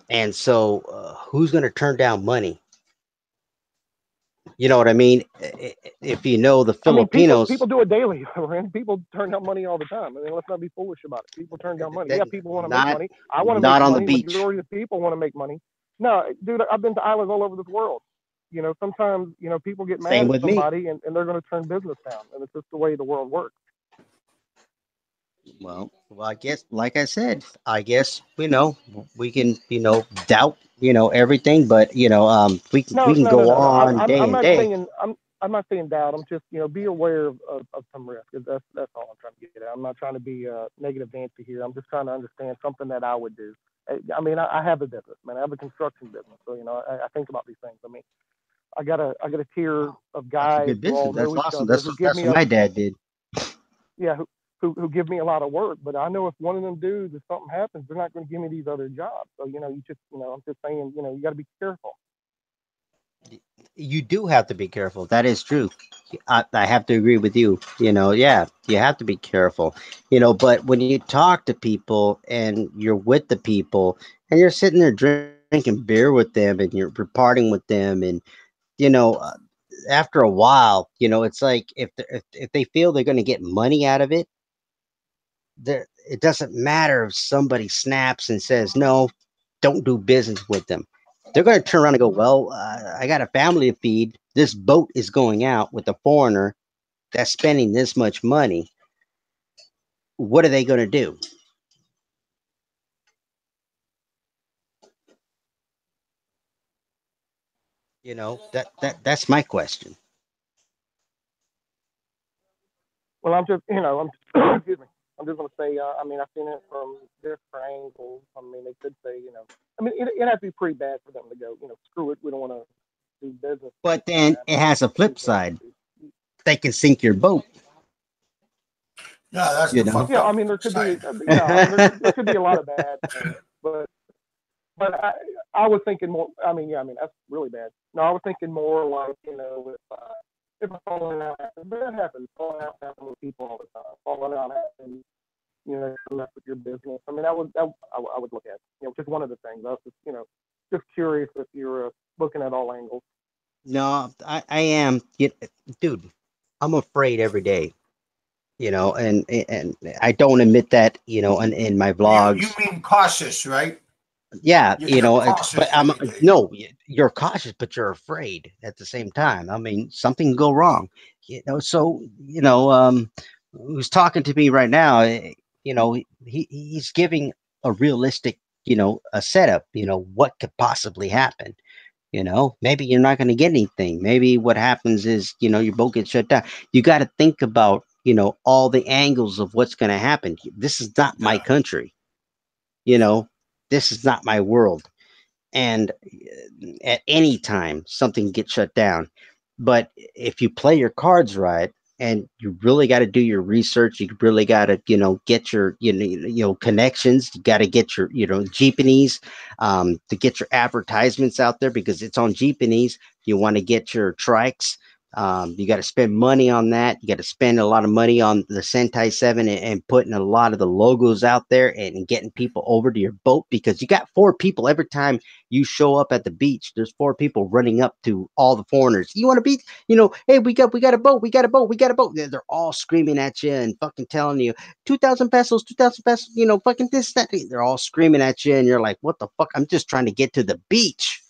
And so, who's going to turn down money? You know what I mean? If you know the I mean, people Filipinos, people do it daily, Rand. People turn down money all the time. I mean, let's not be foolish about it. People turn down money. that Yeah, people want to make not money. I want to make not on the money. beach. Majority of people want to make money. No, dude, I've been to islands all over this world. Sometimes people get Same mad at with me. somebody, and they're going to turn business down, and it's just the way the world works. Well, I guess, like I said, I guess we can doubt everything, but we No, can no, no, go no, no. on day I'm and not day. saying doubt. I'm just be aware of some risk. That's all I'm trying to get at. I'm not trying to be negative Nancy here. I'm just trying to understand something that I would do. I mean, I have a business, man. I have a construction business, so I think about these things. I mean, I got a tier of That's a guys good who all business. That's know each awesome. other That's who give that's me what my dad did. yeah who give me a lot of work. But I know if one of them dudes, if something happens, they're not going to give me these other jobs. So you just I'm just saying you got to be careful. You do have to be careful. That is true. I have to agree with you. Yeah, you have to be careful. But when you talk to people and you're with the people and you're sitting there drinking beer with them and you're partying with them, and you know, uh, after a while, it's like if they feel they're going to get money out of it, it doesn't matter if somebody snaps and says no, don't do business with them. They're going to turn around and go, well, I got a family to feed. This boat is going out with a foreigner that's spending this much money. What are they going to do? That's my question. Well, I'm just, excuse me. I'm just going to say, I mean, I've seen it from different angles. I mean, they could say, I mean, it has to be pretty bad for them to go, screw it. We don't want to do business with But this guy. then I it mean, has a it is flip what it side. is. They can sink your boat. Yeah, that's You the know. fucked Yeah, I up mean, there could be, side. I mean, there could be a lot of bad things, but I was thinking more. I mean, yeah, I mean, that's really bad. No, I was thinking more like, if a falling out happens, but that happens. Falling out happens with people all the time. Falling out happens mess with your business. I mean, I would look at, just one of the things. I was just, just curious if you're looking at all angles. No, I am, dude. I'm afraid every day. And I don't admit that, in my You vlogs. mean cautious, right? Yeah, You're but cautious I'm every day. no, you're cautious, but you're afraid at the same time. I mean, something can go wrong. So who's talking to me right now? He's giving a realistic, a setup. What could possibly happen. Maybe you're not going to get anything. Maybe what happens is, your boat gets shut down. You got to think about, all the angles of what's going to happen. This is not my Yeah. country. You know, this is not my world. And at any time, something gets shut down. But if you play your cards right, and you really got to do your research, you really got to, get your, connections. You got to get your, jeepneys, to get your advertisements out there because it's on jeepneys. You want to get your trikes. You got to spend money on that. You got to spend a lot of money on the Sentai 7 and putting a lot of the logos out there and getting people over to your boat because you got four people every time you show up at the beach. There's four people running up to all the foreigners. You want to be, hey, we got a boat, we got a boat, we got a boat. They're all screaming at you and fucking telling you 2,000 pesos, 2,000 pesos, fucking this, that. They're all screaming at you and you're like, what the fuck? I'm just trying to get to the beach.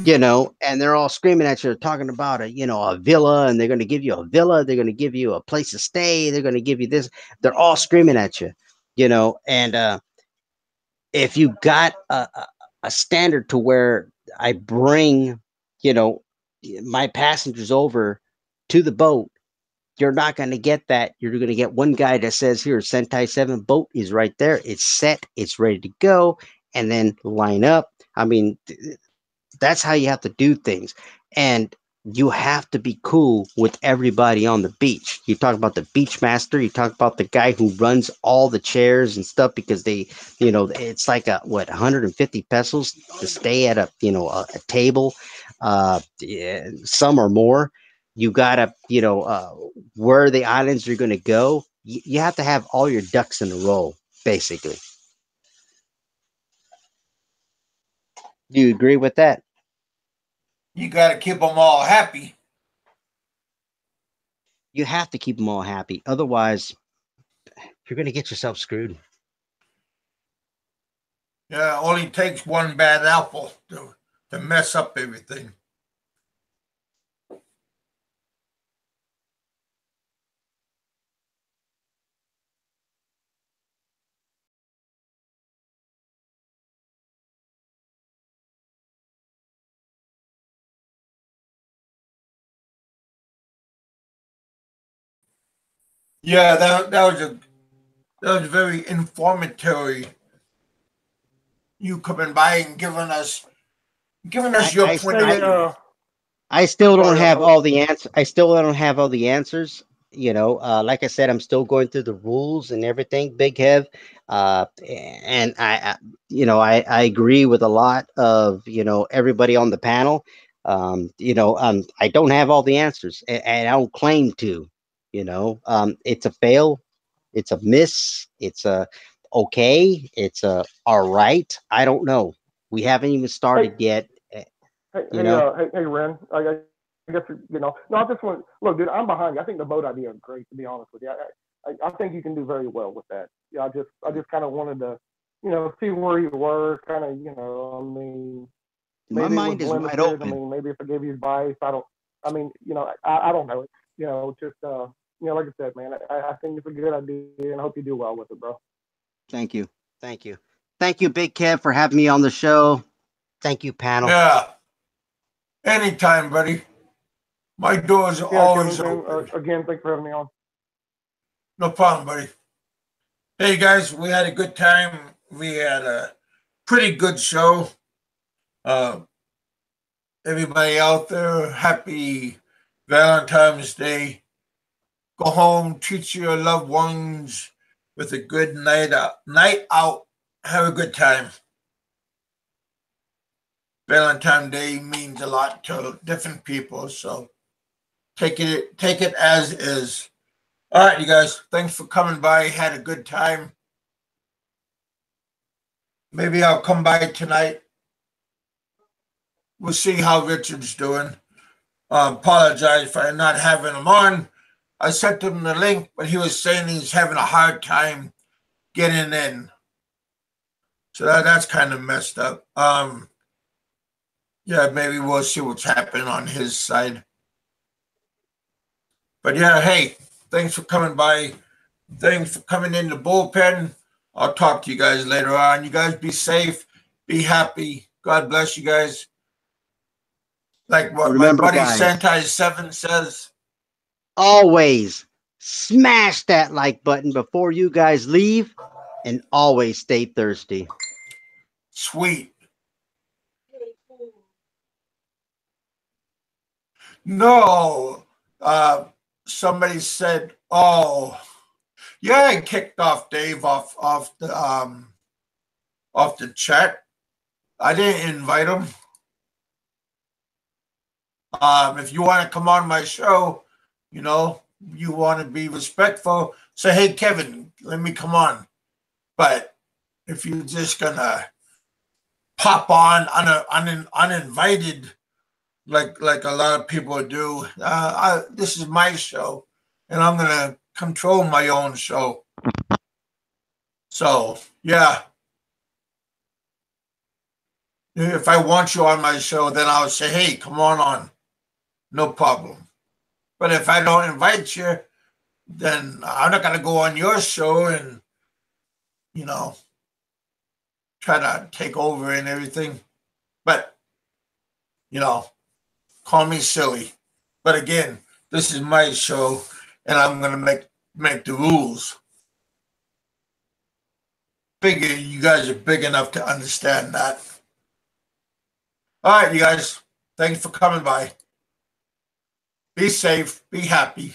And they're all screaming at you, talking about a villa, and they're going to give you a villa, they're going to give you a place to stay, they're going to give you this. They're all screaming at you, and if you got a standard to where I bring, you know, my passengers over to the boat, you're not going to get that. You're going to get one guy that says, here, Sentai 7 boat is right there. It's set. It's ready to go. And then line up. I mean, that's how you have to do things. And you have to be cool with everybody on the beach. You talk about the beach master, you talk about the guy who runs all the chairs and stuff because they, it's like a what 150 pesos to stay at a table. Yeah, some or more. You gotta, where the islands are gonna go. You have to have all your ducks in a row, basically. Do you agree with that? You got to keep them all happy. You have to keep them all happy. Otherwise, you're going to get yourself screwed. Yeah, it only takes one bad apple to mess up everything. Yeah, that was very informative. You coming by and giving us your I, point of Hey, view. I still don't sorry, have all the answers. I still don't have all the answers. Like I said, I'm still going through the rules and everything. Big Hev, and I agree with a lot of everybody on the panel. I don't have all the answers, and I don't claim to. It's a fail, it's a miss, it's a okay, it's a all right. I don't know. We haven't even hey, started yet. You know. hey, Ren. I guess No, I just want look, dude. I'm behind you. I think the boat idea is great. To be honest with you, I think you can do very well with that. Yeah, I just kind of wanted to, see where you were. Kind of, I mean, My maybe it was mind is wide limited. I open. mean, maybe if I gave you advice, I don't. I mean, I don't know. Just like I said, man, I think it's a good idea, and I hope you do well with it, bro. Thank you. Thank you. Thank you, Big Kev, for having me on the show. Thank you, panel. Yeah, anytime, buddy. My doors are Yeah, Kevin, always man. open. Again, thanks for having me on. No problem, buddy. Hey guys, we had a good time. We had a pretty good show. Uh, everybody out there, happy Valentine's Day. Go home, treat your loved ones with a good night out. Night out. Have a good time. Valentine's Day means a lot to different people, so take it as is. All right, you guys. Thanks for coming by. Had a good time. Maybe I'll come by tonight. We'll see how Richard's doing. Apologize for not having him on. I sent him the link, but he was saying he's having a hard time getting in. So that's kind of messed up. Yeah, maybe we'll see what's happening on his side. But yeah, hey, thanks for coming by. Thanks for coming in the bullpen. I'll talk to you guys later on. You guys be safe, be happy. God bless you guys. Like what my Remember, buddy guys, Santai7 says. always smash that like button before you guys leave and always stay thirsty. Sweet. No. Uh, somebody said, "Oh, yeah, I kicked off Dave off the chat. I didn't invite him. If you want to come on my show, you want to be respectful. Say, hey, Kevin, let me come on. But if you're just gonna pop on uninvited, like a lot of people do, this is my show, and I'm gonna control my own show. So yeah, if I want you on my show, then I'll say, hey, come on, no problem. But if I don't invite you, then I'm not gonna go on your show and you know try to take over and everything. But you know, call me silly. But again, this is my show, and I'm gonna make the rules. Figure you guys are big enough to understand that. All right, you guys. Thanks for coming by. Be safe. Be happy.